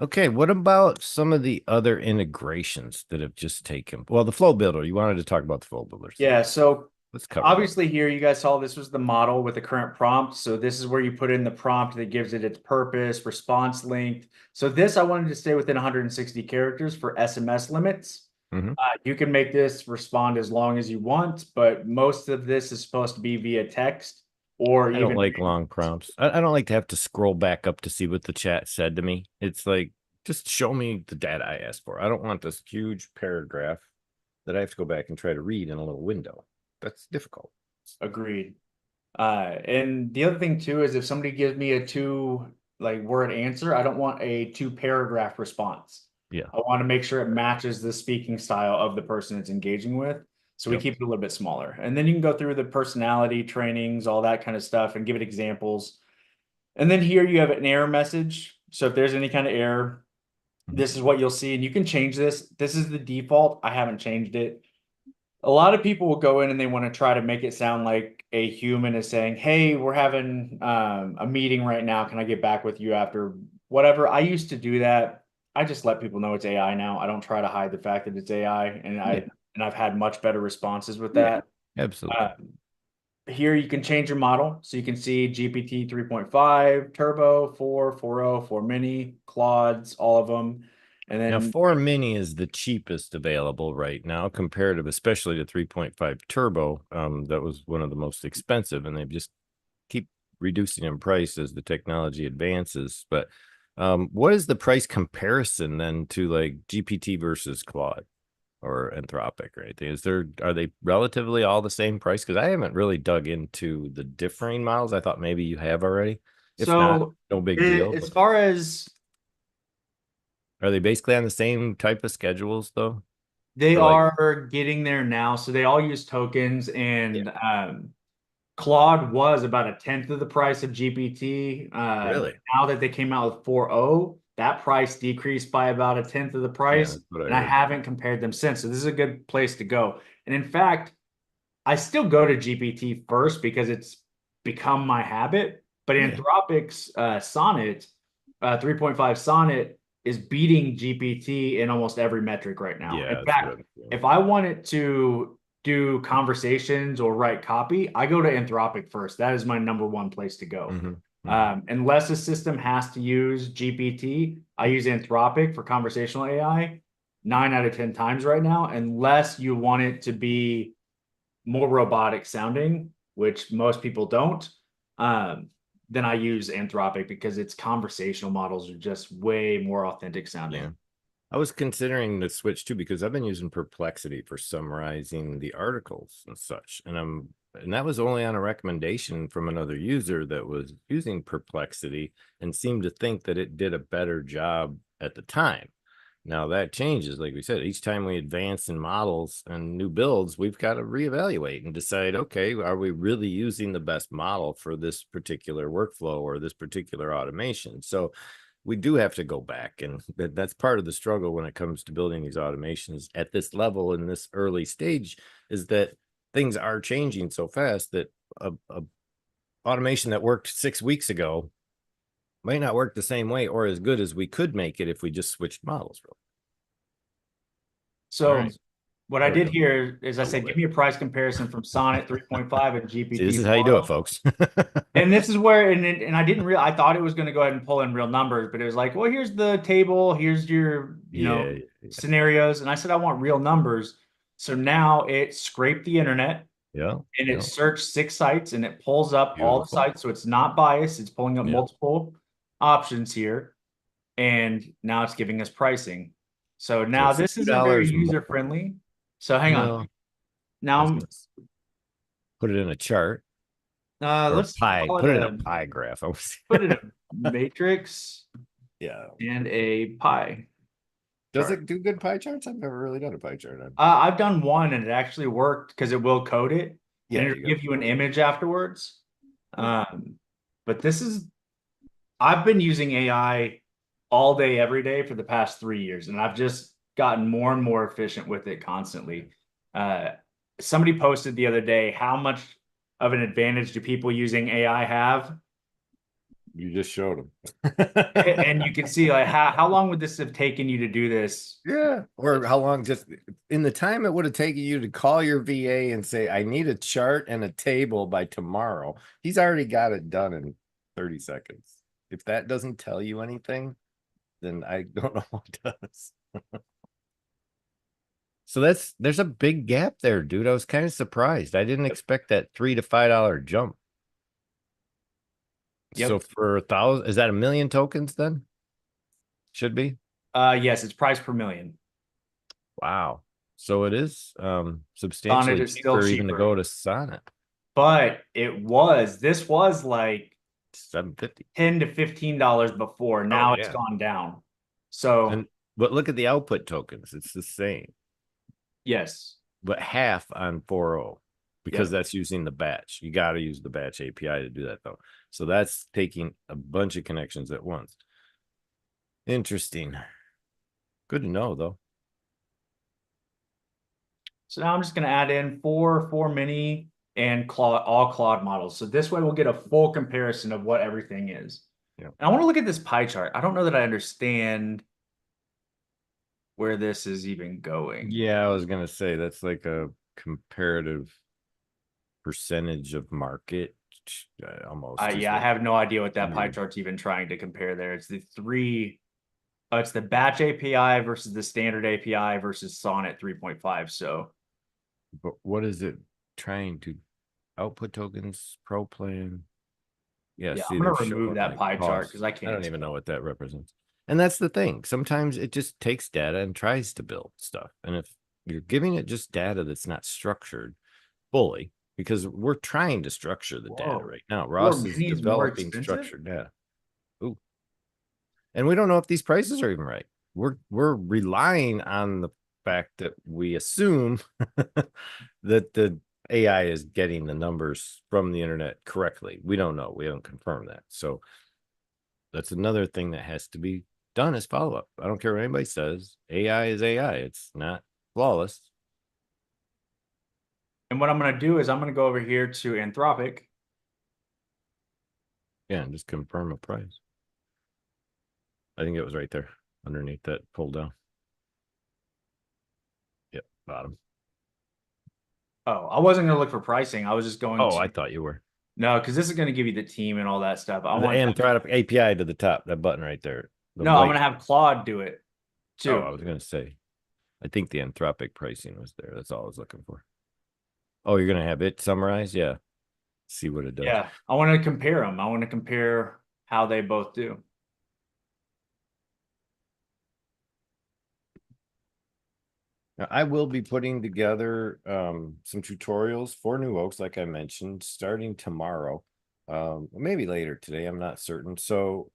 Okay, what about some of the other integrations that have just taken? Well, the flow builder. You wanted to talk about the flow builders. Yeah, so let's cover that. Obviously here you guys saw this was the model with the current prompt. So this is where you put in the prompt that gives it its purpose, response length. So this I wanted to stay within 160 characters for SMS limits. Mhm. You can make this respond as long as you want, but most of this is supposed to be via text or I don't even like long prompts. I don't like to have to scroll back up to see what the chat said to me. It's like, just show me the data I asked for. I don't want this huge paragraph that I have to go back and try to read in a little window. That's difficult. agreed. And the other thing too is if somebody gives me a two like word answer, I don't want a two paragraph response. Yeah. I want to make sure it matches the speaking style of the person it's engaging with. So we Yep. keep it a little bit smaller. And then you can go through the personality trainings, all that kind of stuff, and give it examples. And then here you have an error message. So if there's any kind of error, this is what you'll see. And you can change this. This is the default. I haven't changed it. A lot of people will go in and they want to try to make it sound like a human is saying, hey, we're having a meeting right now. Can I get back with you after whatever? I used to do that. I just let people know it's AI now. I don't try to hide the fact that it's AI, and Yeah. I've had much better responses with Yeah. that. Absolutely. Uh, Here you can change your model. So you can see GPT 3.5, Turbo, 4, 4.0, 4 Mini, Claudes, all of them. And Now, then 4 Mini is the cheapest available right now, comparative, especially to 3.5 Turbo. That was one of the most expensive, and they just keep reducing in price as the technology advances. But what is the price comparison then to like GPT versus Claude or Anthropic, right? Are they relatively all the same price? Because I haven't really dug into the differing models. I thought maybe you have already. If not, so no big deal. as But far as are they basically on the same type of schedules though? they For like, are getting there now, so they all use tokens, yeah, and Claude was about a tenth of the price of GPT. But really? now that they came out with 4.0, that price decreased by about a tenth of the Yeah, price, that's what I and I heard. haven't compared them since. So this is a good place to go. And in fact, I still go to GPT first because it's become my habit. But Yeah, Anthropic's Sonnet, 3.5 Sonnet, is beating GPT in almost every metric right now. In yeah, that's what fact, I'm feeling. if I wanted to do conversations or write copy, I go to Anthropic first. That is my number one place to go. Hmm. Hmm. Unless a system has to use GPT, I use Anthropic for conversational AI 9 out of 10 times right now, unless you want it to be more robotic sounding, which most people don't, then I use Anthropic because its conversational models are just way more authentic Yeah. sounding. I was considering the switch too because I've been using Perplexity for summarizing the articles and such. And that was only on a recommendation from another user that was using Perplexity and seemed to think that it did a better job at the time. Now that changes, like we said, each time we advance in models and new builds, we've got to reevaluate and decide, okay, are we really using the best model for this particular workflow or this particular automation? So we do have to go back, and that's part of the struggle when it comes to building these automations at this level in this early stage, is that things are changing so fast that a automation that worked 6 weeks ago might not work the same way or as good as we could make it if we just switched models. All So right, what I there we did go. here is I I said, love give it. me a price comparison from Sonnet 3.5 and See, this GPT is how you do it, 4.0. folks. And this is where, and I didn't real, I thought it was going to go ahead and pull in real numbers, but it was like, well, here's the table, here's your, Yeah, scenarios. And I said, I want real numbers. So now it scraped the internet yeah, and it yeah. searched 6 sites and it pulls up all the Beautiful. sites. So it's not biased. It's pulling up Yeah. multiple options here. And now it's giving us pricing. So So now this isn't very $50 more. user friendly. So hang on. No, I was Now, gonna put it in a chart or a let's pie. call it Put it in a a, pie graph. put it a matrix Yeah. and a pie Does chart. it do good pie charts? I've never really done a pie chart. I've done one and it actually worked because it will code it and Yeah, it'll you got. give you an image afterwards. Yeah. But I've been using AI all day, every day for the past 3 years, and I've just gotten more and more efficient with it constantly. Uh, Somebody posted the other day, how much of an advantage do people using AI have? You just showed him. And you can see like how long would this have taken you to do this? Yeah. Or how long just in the time it would have taken you to call your VA and say, I need a chart and a table by tomorrow. He's already got it done in 30 seconds. If that doesn't tell you anything, then I don't know what does. So there's a big gap there, dude. I was kind of surprised. I didn't expect that $3 to $5 jump. So Yep. for 1,000, is that 1,000,000 tokens then? Should be. Yes, it's price per million. Wow. So it is Sonnet substantially is still cheaper even to cheaper, go to Sonnet. but this was like 750. $10 to $15 before. Oh Now it's yeah. gone down. So And but look at the output tokens. It's the same, yes. but half on 4.0 because Yep. that's using the batch. You got to use the batch API to do that though. So that's taking a bunch of connections at once. Interesting. Good to know though. So now I'm just going to add in four mini and all Claude models. So this way we'll get a full comparison of what everything is. Yeah. And I want to look at this pie chart. I don't know that I understand where this is even going. Yeah, I was gonna say that's like a comparative percentage of market, almost. Yeah, I have no idea what that pie chart's even trying to compare there. It's it's the batch API versus the standard API versus Sonnet 3.5. So, but what is it trying to output tokens pro plan? Yeah, see, I'm they're going to remove showing that like pie chart costs. because I can't. I don't even know what that represents. And that's the thing. Sometimes it just takes data and tries to build stuff. And if you're giving it just data that's not structured fully, because we're trying to structure the data Whoa. right now. Four Ross is minis more developing expensive? structured data. Ooh. And we don't know if these prices are even right. We're relying on the fact that we assume that the AI is getting the numbers from the internet correctly. We don't know. We haven't confirmed that. So that's another thing that has to be done as follow-up. I don't care what anybody says. AI is AI. It's not flawless. And what I'm going to do is I'm going to go over here to Anthropic. Yeah, and just confirm a price. I think it was right there underneath that pull down. Yep, bottom. Oh, I wasn't going to look for pricing. I was just going Oh, to. I thought you were. No, because this is going to give you the team and all that stuff. I The want. Anthropic API to the top, that button right there. The No, I'm white. going to have Claude do it Oh, too. I was going to say, I think the Anthropic pricing was there. That's all I was looking for. Oh, you're going to have it summarized? Yeah. See what it does. Yeah, I want to compare them. I want to compare how they both do. Now, I will be putting together some tutorials for New Oaks, like I mentioned, starting tomorrow. Maybe later today. I'm not certain. So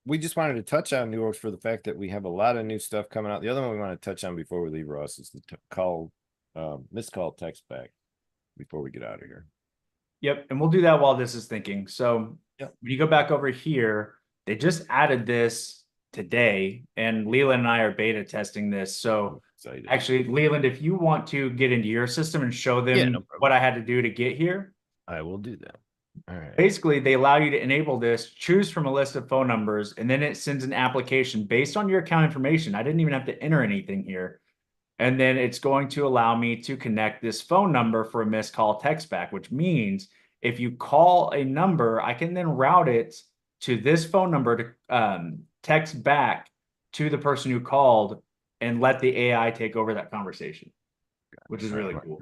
we just wanted to touch on New Oaks for the fact that we have a lot of new stuff coming out. The other one we want to touch on before we leave, Ross, is the missed call text back before we get out of here. Yep, and we'll do that while this is thinking. So Yep. when you go back over here, they just added this today, and Leland and I are beta testing this. So Excited. actually, Leland, if you want to get into your system and show them Yeah, no problem. what I had to do to get here, I will do that. All right. basically they allow you to enable this, choose from a list of phone numbers, and then it sends an application based on your account information. I didn't even have to enter anything here. And then it's going to allow me to connect this phone number for a missed call text back, which means if you call a number, I can then route it to this phone number to text back to the person who called and let the AI take over that conversation, which is really cool.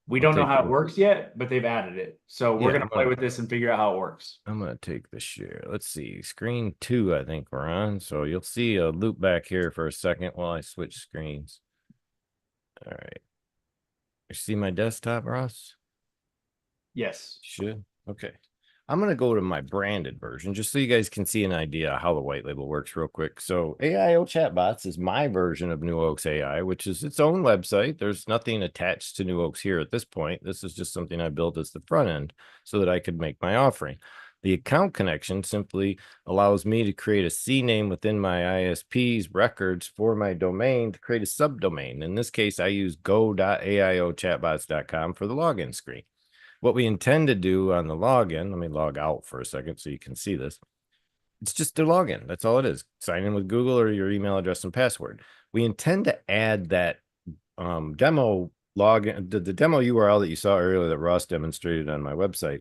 We don't know how it works yet, but they've added it. So we're going to play with this and figure out how it works. I'm going to take the share. Let's see. Screen 2, I think we're on. So you'll see a loop back here for a second while I switch screens. All right. You see my desktop, Ross? Yes. Should. Okay. I'm going to go to my branded version just so you guys can see an idea how the white label works real quick. So AIO Chatbots is my version of New Oaks AI, which is its own website. There's nothing attached to New Oaks here at this point. This is just something I built as the front end so that I could make my offering. The account connection simply allows me to create a CNAME within my ISP's records for my domain to create a subdomain. In this case, I use go.aio.chatbots.com for the login screen. what we intend to do on the login, let me log out for a second so you can see this. It's just a login. That's all it is. Sign in with Google or your email address and password. We intend to add that demo login, the demo URL that you saw earlier that Ross demonstrated on my website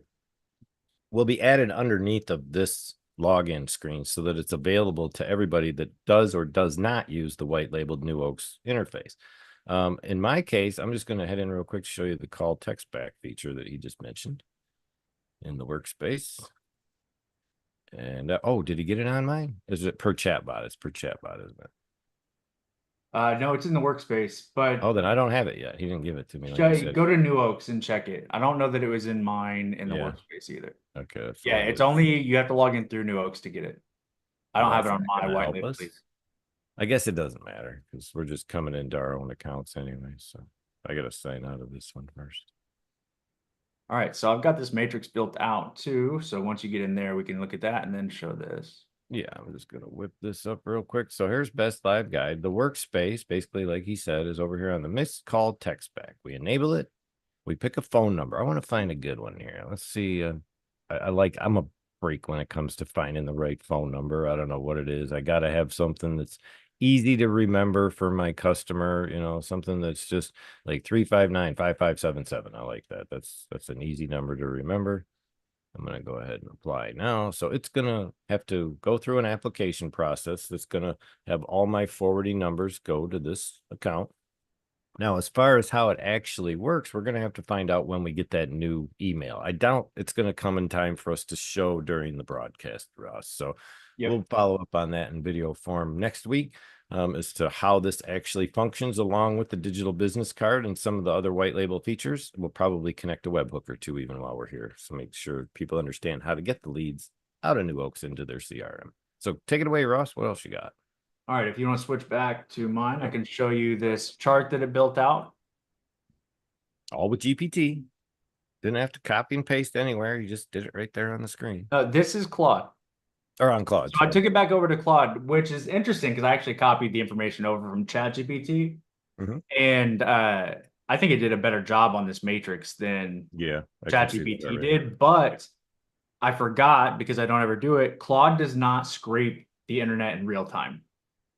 will be added underneath of this login screen so that it's available to everybody that does or does not use the white labeled New Oaks interface. In my case, I'm just going to head in real quick to show you the call text back feature that he just mentioned in the workspace. And oh, did he get it on mine? Is it per chatbot? It's per chatbot, isn't it? No, it's in the workspace, but Oh, then I don't have it yet. He didn't give it to me like you said. go to New Oaks and check it. I don't know that it was in mine in the Yeah. workspace either. Okay. Yeah, it's only you have to log in through New Oaks to get it. I don't Well, have it that's on not my gonna white help label, us. please. I guess it doesn't matter because we're just coming into our own accounts anyway. So I got to sign out of this one first. All right, so I've got this matrix built out too. So once you get in there, we can look at that and then show this. Yeah, I'm just gonna whip this up real quick. So here's Best Live Guide. The workspace, basically, like he said, is over here on the missed call text back. We enable it. We pick a phone number. I want to find a good one here. Let's see. I'm a freak when it comes to finding the right phone number. I don't know what it is. I gotta have something that's easy to remember for my customer. You know, something that's just like 359-5577. I like that. That's an easy number to remember. I'm going to go ahead and apply now. So it's going to have to go through an application process that's going to have all my forwarding numbers go to this account. Now, as far as how it actually works, we're going to have to find out when we get that new email. I doubt it's going to come in time for us to show during the broadcast, Ross. So we'll follow up on that in video form next week. As to how this actually functions along with the digital business card and some of the other white label features. We'll probably connect a webhook or two even while we're here. So make sure people understand how to get the leads out of New Oaks into their CRM. So take it away, Ross. What else you got? All right, if you want to switch back to mine, I can show you this chart that it built out. All with GPT. Didn't have to copy and paste anywhere. You just did it right there on the screen. This is Claude. Or on Claude. So I took it back over to Claude, which is interesting because I actually copied the information over from ChatGPT. And I think it did a better job on this matrix than ChatGPT did. But I forgot, because I don't ever do it, Claude does not scrape the internet in real time.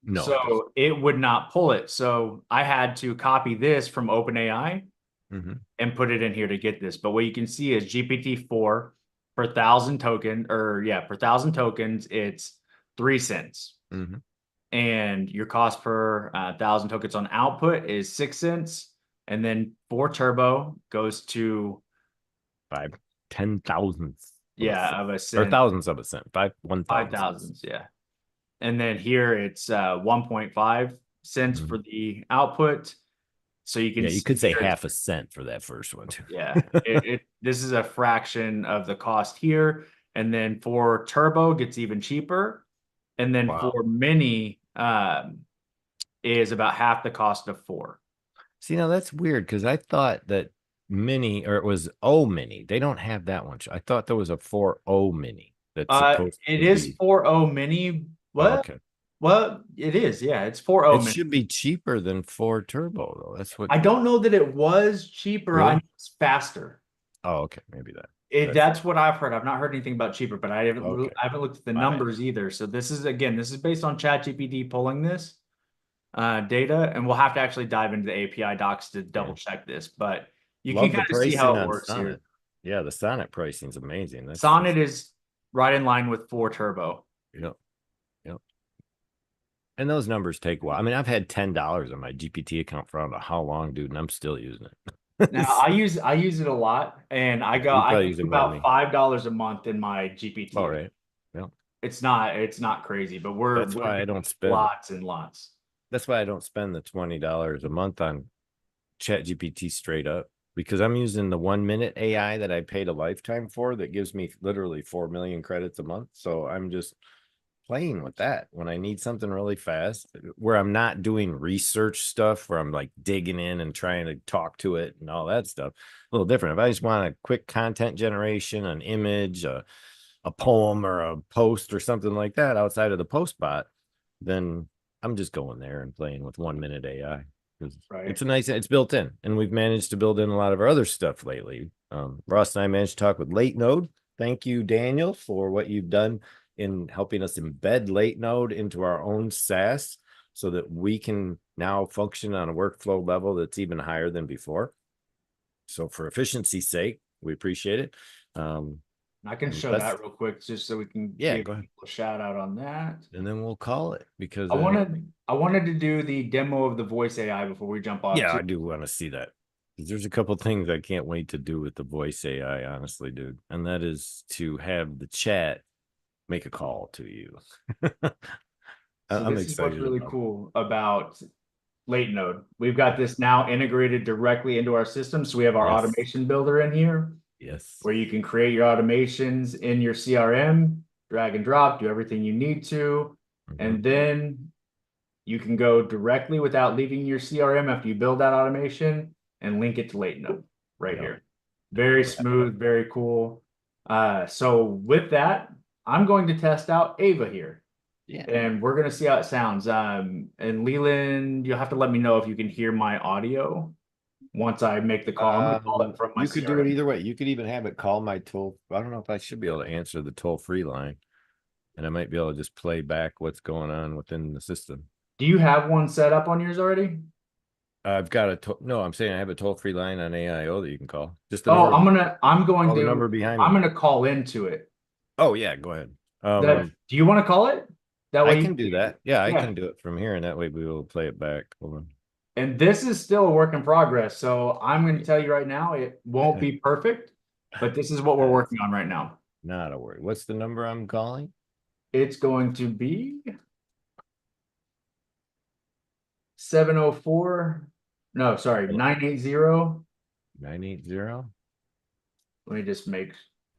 No. So it would not pull it. So I had to copy this from OpenAI and put it in here to get this. But what you can see is GPT-4 per 1,000 token, per 1,000 tokens, it's 3 cents. And your cost per 1,000 tokens on output is 6 cents. And then 4 turbo goes to 10 thousandths. Of a cent. Or thousandths of a cent. 5 thousandths, yeah. And then here it's 1.5 cents for the output. So you can you could say half a cent for that first one too. This is a fraction of the cost here. And then for turbo gets even cheaper. And then for mini is about half the cost of 4. See, now that's weird because I thought that mini, or it was O mini. They don't have that one. I thought there was a 4O mini. That's supposed it is 4O mini. What? Oh, okay. Well, it is. Yeah, it's 4O It mini. should be cheaper than 4 turbo though. That's what I don't know that it was cheaper. Really? I know it's faster. Oh, okay. Maybe that. That's what I've heard. I've not heard anything about cheaper, but I haven't looked at the numbers either. So this is based on ChatGPT pulling this data, and we'll have to actually dive into the API docs to double check this. But you can kind of see how it works here. Yeah, the Sonnet pricing is amazing. Sonnet is right in line with 4 turbo. Yep. And those numbers take a while. I mean, I've had $10 on my GPT account for I don't know how long, dude, and I'm still using it. Now I use it a lot, and I use about $5 a month in my GPT. All right. Yeah. It's not crazy, but that's why I don't spend lots and lots. That's why I don't spend the $20 a month on ChatGPT straight up, because I'm using the 1 minute AI that I paid a lifetime for that gives me literally 4 million credits a month. So I'm just playing with that when I need something really fast, where I'm not doing research stuff, where I'm like digging in and trying to talk to it and all that stuff. A little different. If I just want a quick content generation, an image, a poem or a post or something like that outside of the post bot, then I'm just going there and playing with 1 minute AI. It's it's built in, and we've managed to build in a lot of our other stuff lately. Ross and I managed to talk with Late Node. Thank you, Daniel, for what you've done in helping us embed Late Node into our own SaaS so that we can now function on a workflow level that's even higher than before. So for efficiency's sake, we appreciate it. I can show that real quick just so we can give go ahead. people a shout out on that. And then we'll call it because I wanted to do the demo of the voice AI before we jump off. yeah, too. I do want to see that. There's a couple things I can't wait to do with the voice AI, honestly, dude. And that is to have the chat make a call to you. So I'm this is what's excited. really cool about Late Node. We've got this now integrated directly into our system. So we have our Yes. automation builder in here Yes. where you can create your automations in your CRM, drag and drop, do everything you need to. And then you can go directly without leaving your CRM after you build that automation and link it to Late Node right here. Very smooth, very cool. So with that, I'm going to test out Ava here. Yeah. And we're gonna see how it sounds. And Leland, you'll have to let me know if you can hear my audio once I make the call. I'm gonna call it from my You could do it CRM. either way. You could even have it call my toll. I don't know if I should be able to answer the toll-free line, and I might be able to just play back what's going on within the system. Do you have one set up on yours already? I've got a no. I'm saying I have a toll-free line on AIO that you can call. Just the Oh, number. I'm going Call the to number behind I'm me. gonna call into it. Oh yeah, go ahead. Do you want to call it? That I way can do that. Yeah, I Yeah. can do it from here, and that way we will play it back. Hold on. And this is still a work in progress. So I'm going to tell you right now, it won't be perfect, but this is what we're working on right now. Not a worry. What's the number I'm calling? It's going to be 704. No, sorry, 980. 980. Let me just make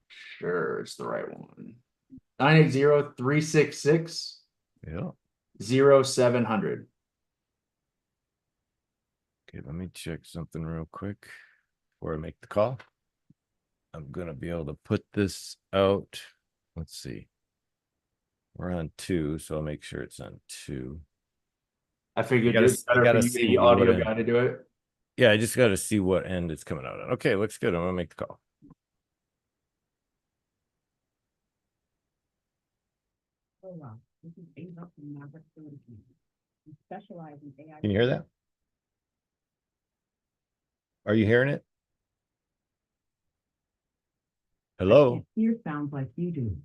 sure it's the right one. 980-366 Yeah. 0700. Okay, let me check something real quick before I make the call. I'm gonna be able to put this out. Let's see. We're on 2, so I'll make sure it's on 2. I figured I it's better for gotta you, see the audio what guy, to do it. Yeah, I just gotta see what end it's coming out on. Okay, looks good. I'm gonna make the call. Can you hear that? Are you hearing it? Hello? Here sounds like you do.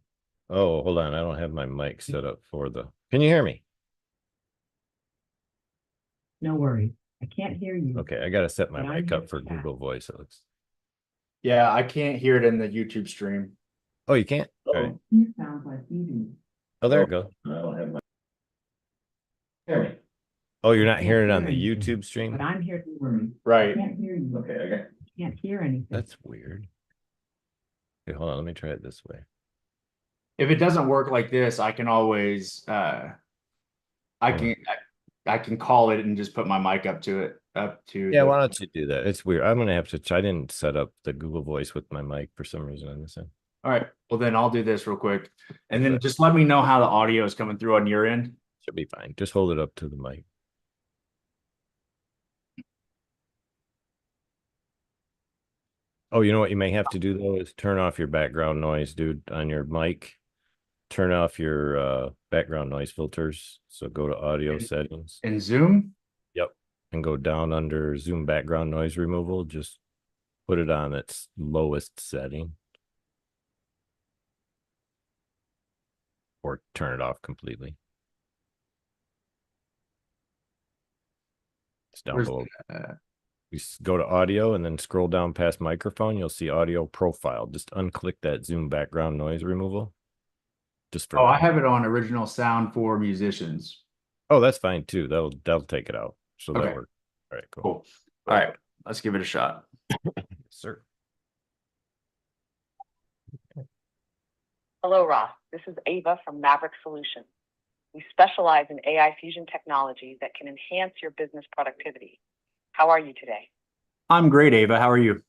Oh, hold on. I don't have my mic set up for the. Can you hear me? No worries. I can't hear you. Okay, I gotta set my But I'm mic here up for to chat. Google Voice. It looks. Yeah, I can't hear it in the YouTube stream. Oh, you can't? All right. Here sounds like you do. Oh, there it goes. I don't have my. Hear me. Oh, you're not Can't hearing it on hear the anything. YouTube stream? But I'm here to worry. I Right. can't hear you. Okay, okay. Can't hear anything. That's weird. Okay, hold on. Let me try it this way. If it doesn't work like this, I can always I can call it and just put my mic up to it Yeah, why don't you do that? It's weird. I'm gonna have to try. I didn't set up the Google Voice with my mic for some reason on this end. All right. Well, then I'll do this real quick. And then just let me know how the audio is coming through on your end. Should be fine. Just hold it up to the mic. Oh, you know what you may have to do though is turn off your background noise, dude, on your mic. Turn off your background noise filters. So go to audio settings. In Zoom? Yep. And go down under Zoom background noise removal. Just put it on its lowest setting. Or turn it off completely. It's down below. You go to audio and then scroll down past microphone. You'll see audio profile. Just unclick that Zoom background noise removal. Just for I have it on original sound for musicians. Oh, that's fine too. That'll take it out. So Okay. that works. All right, cool. Cool. All right. Let's give it a shot. Yes, sir. Hello, Ross. This is Ava from Maverick Solutions. We specialize in AI fusion technology that can enhance your business productivity. How are you today? I'm great, Ava. How are you?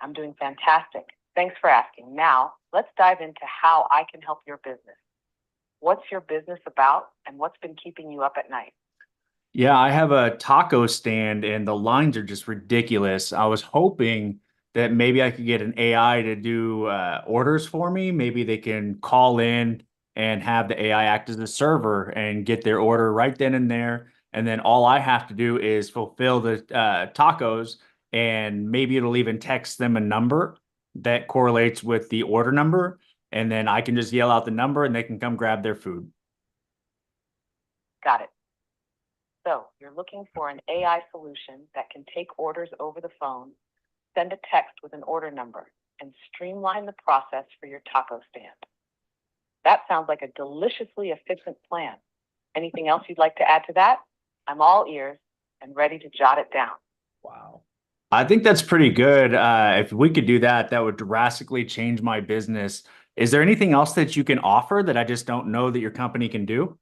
I'm doing fantastic. Thanks for asking. Now, let's dive into how I can help your business. What's your business about and what's been keeping you up at night? Yeah, I have a taco stand and the lines are just ridiculous. I was hoping that maybe I could get an AI to do orders for me. Maybe they can call in and have the AI act as a server and get their order right then and there. And then all I have to do is fulfill the tacos, and maybe it'll even text them a number that correlates with the order number. And then I can just yell out the number and they can come grab their food. Got it. So you're looking for an AI solution that can take orders over the phone, send a text with an order number, and streamline the process for your taco stand. That sounds like a deliciously efficient plan. Anything else you'd like to add to that? I'm all ears and ready to jot it down. Wow. I think that's pretty good. If we could do that, that would drastically change my business. Is there anything else that you can offer that I just don't know that your company can do?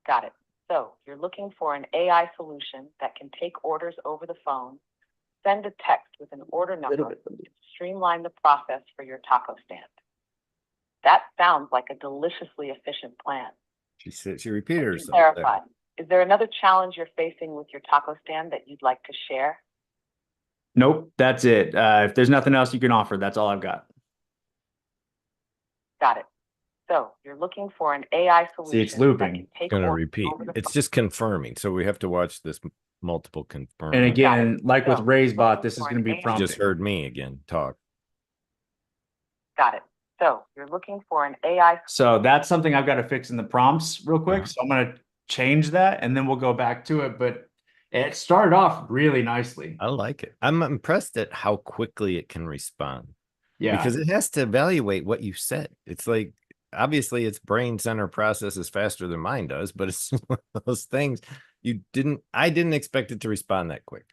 Got it. So you're looking for an AI solution that can take orders over the phone, send a text with an order number, and streamline the process for your taco stand. That sounds like a deliciously efficient plan. She repeated To herself there. clarify, is there another challenge you're facing with your taco stand that you'd like to share? Nope, that's it. If there's nothing else you can offer, that's all I've got. Got it. So you're looking for an AI solution. See, it's looping. that can take Gonna orders repeat. over the It's phone. just confirming. So we have to watch this multiple confirm. And again, Got it. like with So, RaiseBot, this is looking going to for be an You prompting. just heard me again talk. Got it. So you're looking for an AI. So that's something I've got to fix in the prompts real quick. Mhm. So I'm going to change that and then we'll go back to it. But it started off really nicely. I like it. I'm impressed at how quickly it can respond. Yeah. Because it has to evaluate what you said. It's like, obviously its brain center processes faster than mine does, but it's one of those things I didn't expect it to respond that quick.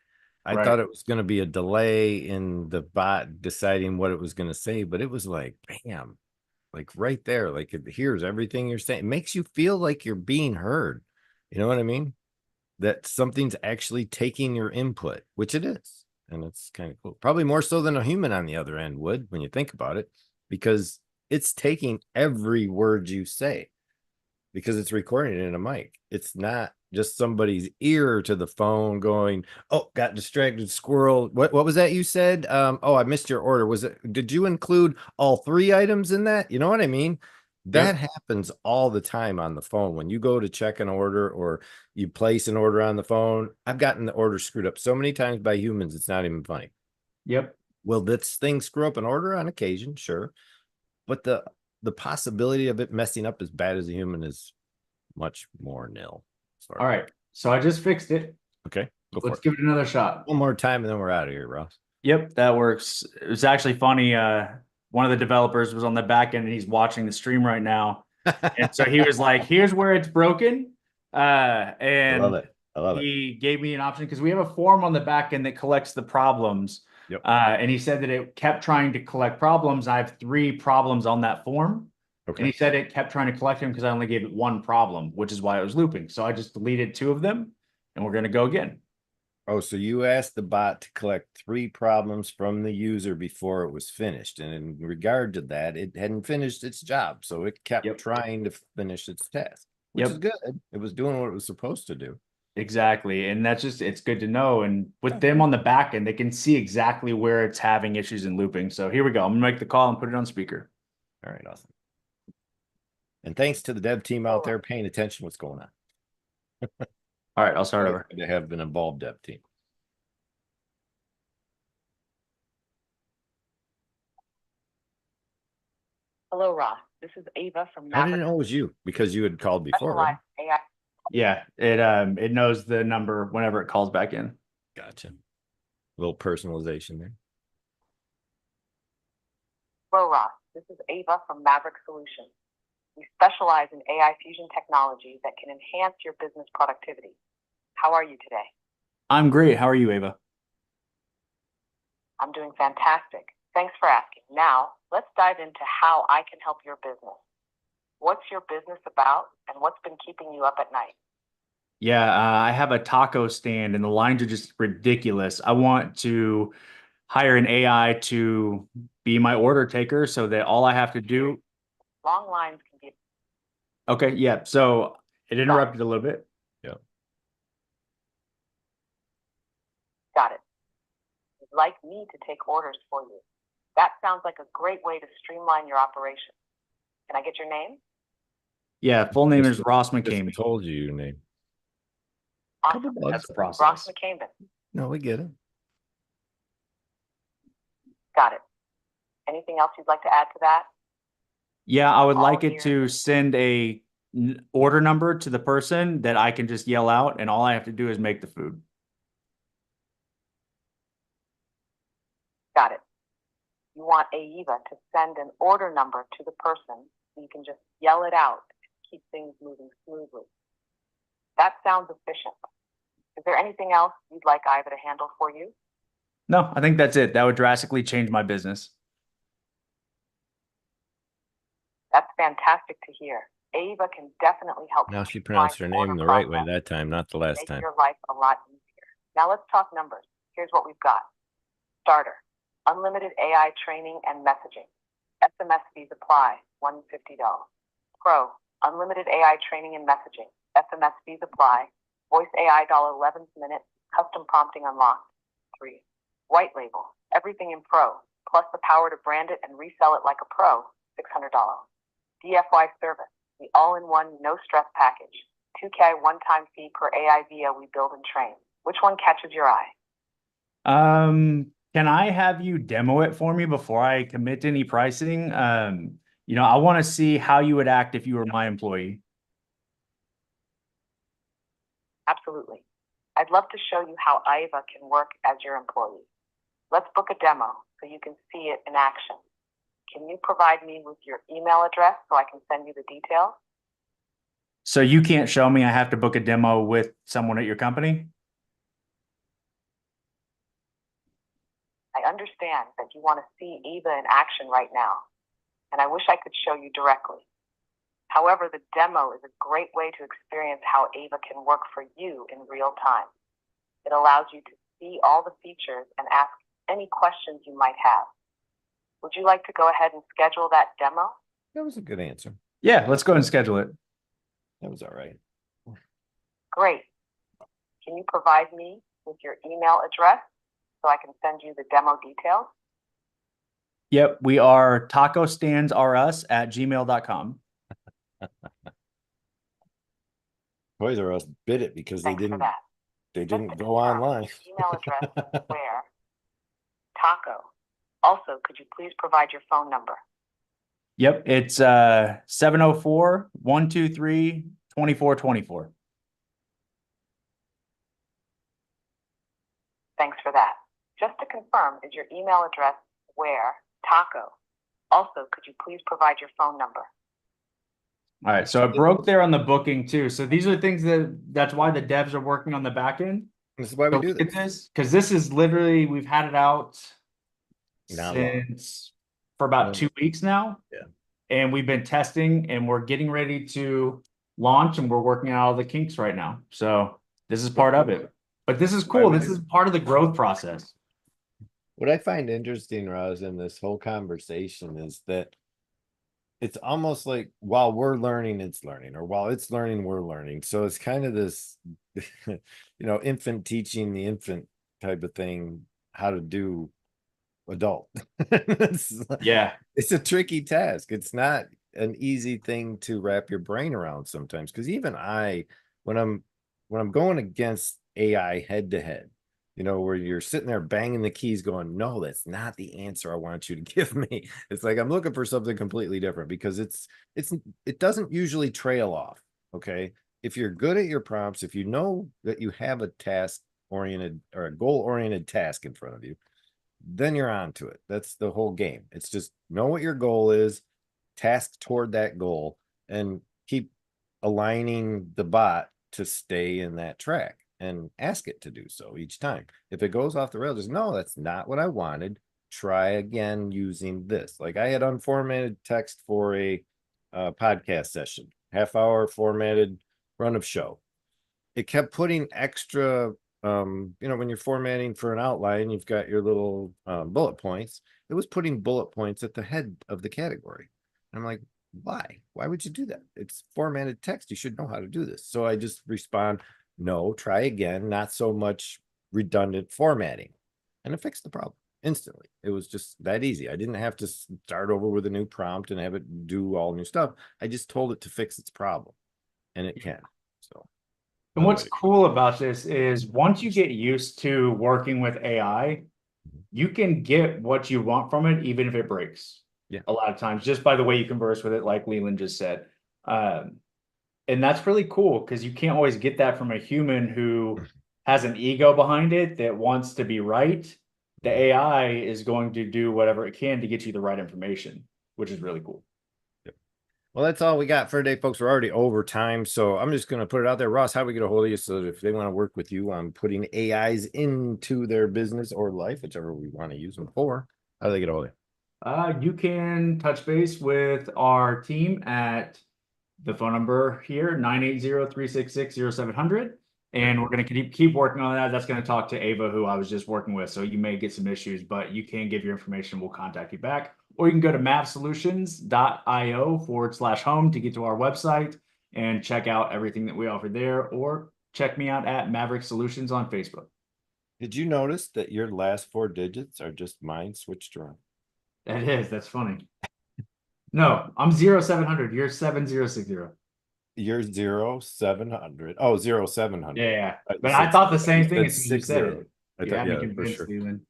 I Right. thought it was going to be a delay in the bot deciding what it was going to say, but it was like, bam, like right there, like it hears everything you're saying. It makes you feel like you're being heard. You know what I mean? That something's actually taking your input, which it is. And it's kind of cool. Probably more so than a human on the other end would when you think about it, because it's taking every word you say because it's recording it in a mic. It's not just somebody's ear to the phone going, oh, got distracted, squirrel. What was that you said? Oh, I missed your order. Did you include all 3 items in that? You know what I mean? That happens all the time on the phone. When you go to check an order or you place an order on the phone, I've gotten the order screwed up so many times by humans, it's not even funny. Yep. Will this thing screw up an order on occasion? Sure. But the possibility of it messing up as bad as a human is much more nil. All right. So I just fixed it. Okay. Go for Let's it. give it another shot. One more time and then we're out of here, Ross. Yep, that works. It was actually funny. One of the developers was on the back end and he's watching the stream right now. And so he was like, here's where it's broken. I And love it. I love it. he gave me an option because we have a form on the back end that collects the problems. Yep. And he said that it kept trying to collect problems. I have 3 problems on that form. Okay. And he said it kept trying to collect them because I only gave it 1 problem, which is why it was looping. So I just deleted 2 of them and we're going to go again. Oh, so you asked the bot to collect 3 problems from the user before it was finished. And in regard to that, it hadn't finished its job. So it kept Yep. trying to finish its task, which Yep. is good. It was doing what it was supposed to do. Exactly. And that's just, it's good to know. And with them on the back end, they can see exactly where it's having issues in looping. So here we go. I'm gonna make the call and put it on speaker. All right, awesome. And thanks to the dev team out there paying attention to what's going on. All right, I'll start over. They have an involved dev team. Hello, Ross. This is Ava from I didn't Maverick. know it was you because you had called before. Right? Specialized AI. Yeah, it knows the number whenever it calls back in. Gotcha. A little personalization there. Hello, Ross. This is Ava from Maverick Solutions. We specialize in AI fusion technology that can enhance your business productivity. How are you today? I'm great. How are you, Ava? I'm doing fantastic. Thanks for asking. Now, let's dive into how I can help your business. What's your business about and what's been keeping you up at night? Yeah, I have a taco stand and the lines are just ridiculous. I want to hire an AI to be my order taker so that all I have to do. Long lines can be. Okay, yeah. So it interrupted a little bit. you'd like me to take orders for you. That sounds like a great way to streamline your operation. Can I get your name? Yeah, full name is Just- Ross Just McCamey. told you your name. Awesome. That's the Ross process. McCabe. No, we get it. Got it. Anything else you'd like to add to that? Yeah, I would All like it here. to send a order number to the person that I can just yell out, and all I have to do is make the food. Got it. You want AIVA to send an order number to the person so you can just yell it out and keep things moving smoothly. That sounds efficient. Is there anything else you'd like AIVA to handle for you? No, I think that's it. That would drastically change my business. That's fantastic to hear. AIVA can definitely help. Now she streamline pronounced her the name order the right way process, that time, not the last make time. your life a lot easier. Now let's talk numbers. Here's what we've got. Starter, unlimited AI training and messaging. SMS fees apply, $150. Pro, unlimited AI training and messaging. SMS fees apply. Voice AI $11 minute, custom prompting unlocked. 3. White label, everything in Pro, plus the power to brand it and resell it like a pro, $600. DFY service, the all-in-one no-stress package. 2K one-time fee per AI VIA we build and train. Which one catches your eye? Can I have you demo it for me before I commit to any pricing? I want to see how you would act if you were my employee. Absolutely. I'd love to show you how AIVA can work as your employee. Let's book a demo so you can see it in action. Can you provide me with your email address so I can send you the details? So you can't show me, I have to book a demo with someone at your company? I understand that you want to see AIVA in action right now, and I wish I could show you directly. However, the demo is a great way to experience how AIVA can work for you in real time. It allows you to see all the features and ask any questions you might have. Would you like to go ahead and schedule that demo? That was a good answer. Yeah, let's go ahead and schedule it. That was all right. Great. Can you provide me with your email address so I can send you the demo details? Yep, we are tacostandsrus@gmail.com. Toys R Us bit it because Thanks for that. they Just didn't to go confirm, online. your email address is where? Taco. Also, could you please provide your phone number? Yep, it's 704-123-2424. Thanks for that. Just to confirm, is your email address where? Taco. Also, could you please provide your phone number? All right, so it broke there on the booking too. So these are the things that's why the devs are working on the back end. This is why we So do look at this. because this is literally, we've had it out Not long. since for about No. 2 weeks now. Yeah. And we've been testing and we're getting ready to launch and we're working out all the kinks right now. So this is part of it. But this is Why cool. we This do is part of the growth process. What I find interesting, Roz, in this whole conversation is that it's almost like while we're learning, it's learning, or while it's learning, we're learning. So it's kind of this, infant teaching the infant type of thing, how to do adult. Yeah. It's a tricky task. It's not an easy thing to wrap your brain around sometimes. Because even when I'm going against AI head to head, where you're sitting there banging the keys going, no, that's not the answer I want you to give me. It's like, I'm looking for something completely different because it doesn't usually trail off. Okay. If you're good at your prompts, if you know that you have a task oriented or a goal oriented task in front of you, then you're on to it. That's the whole game. It's just know what your goal is, task toward that goal, and keep aligning the bot to stay in that track and ask it to do so each time. If it goes off the rails, just no, that's not what I wanted. Try again using this. Like I had unformatted text for a podcast session, half-hour formatted run of show. It kept putting extra, when you're formatting for an outline, you've got your little bullet points. It was putting bullet points at the head of the category. And I'm like, why? Why would you do that? It's formatted text. You should know how to do this. So I just respond, no, try again, not so much redundant formatting. and it fixed the problem instantly. It was just that easy. I didn't have to start over with a new prompt and have it do all new stuff. I just told it to fix its problem, and it can. So, And what's Alrighty. cool about this is once you get used to working with AI, you can get what you want from it, even if it breaks. Yeah. A lot of times, just by the way you converse with it, like Leland just said. And that's really cool because you can't always get that from a human who has an ego behind it that wants to be right. The AI is going to do whatever it can to get you the right information, which is really cool. Well, that's all we got for today, folks. We're already over time, so I'm just going to put it out there. Ross, how do we get a hold of you so that if they want to work with you on putting AIs into their business or life, whichever we want to use them for, how do they get a hold of you? You can touch base with our team at the phone number here, 980-366-0700. And we're going to keep working on that. That's going to talk to Ava, who I was just working with. So you may get some issues, but you can give your information. We'll contact you back. Or you can go to mavsolutions.io/home to get to our website and check out everything that we offer there. Or check me out at Maverick Solutions on Facebook. Did you notice that your last 4 digits are just mine switched around? That's funny. No, I'm 0700. You're 7060. You're 0700. Oh, 0700. Yeah. You But said I thought the same you thing said as you said 60. it. I You thought, had me yeah, for convinced, sure. Leland.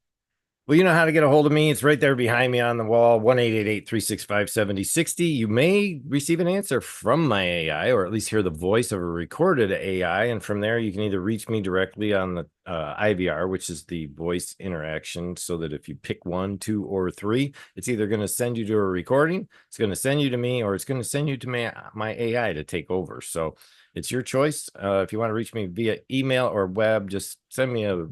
Well, you know how to get a hold of me. It's right there behind me on the wall, 1-888-365-7060. You may receive an answer from my AI, or at least hear the voice of a recorded AI. And from there, you can either reach me directly on the IVR, which is the voice interaction, so that if you pick 1, 2, or 3, it's either going to send you to a recording, it's going to send you to me, or it's going to send you to my AI to take over. So it's your choice. If you want to reach me via email or web, just send me a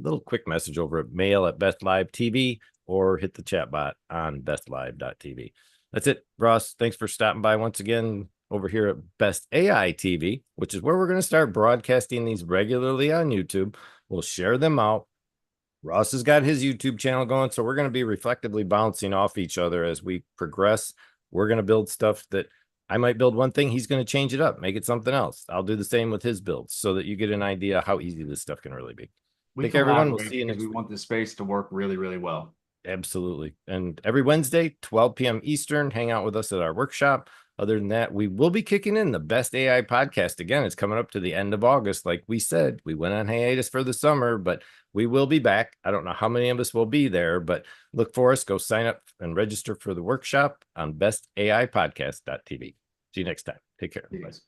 little quick message over at mail@bestlive.tv or hit the chat bot on bestlive.tv. That's it, Ross. Thanks for stopping by once again over here at Best AI TV, which is where we're going to start broadcasting these regularly on YouTube. We'll share them out. Ross has got his YouTube channel going, so we're going to be reflectively bouncing off each other as we progress. We're going to build stuff that I might build one thing, he's going to change it up, make it something else. I'll do the same with his builds so that you get an idea how easy this stuff can really be. Take care, everyone. We'll see you next We week. want this space to work really, really well. Absolutely. And every Wednesday, 12 p.m. Eastern, hang out with us at our workshop. Other than that, we will be kicking in the Best AI podcast. Again, it's coming up to the end of August. Like we said, we went on hiatus for the summer, but we will be back. I don't know how many of us will be there, but look for us. Go sign up and register for the workshop on bestaipodcast.tv. See you next time. Take care. You guys.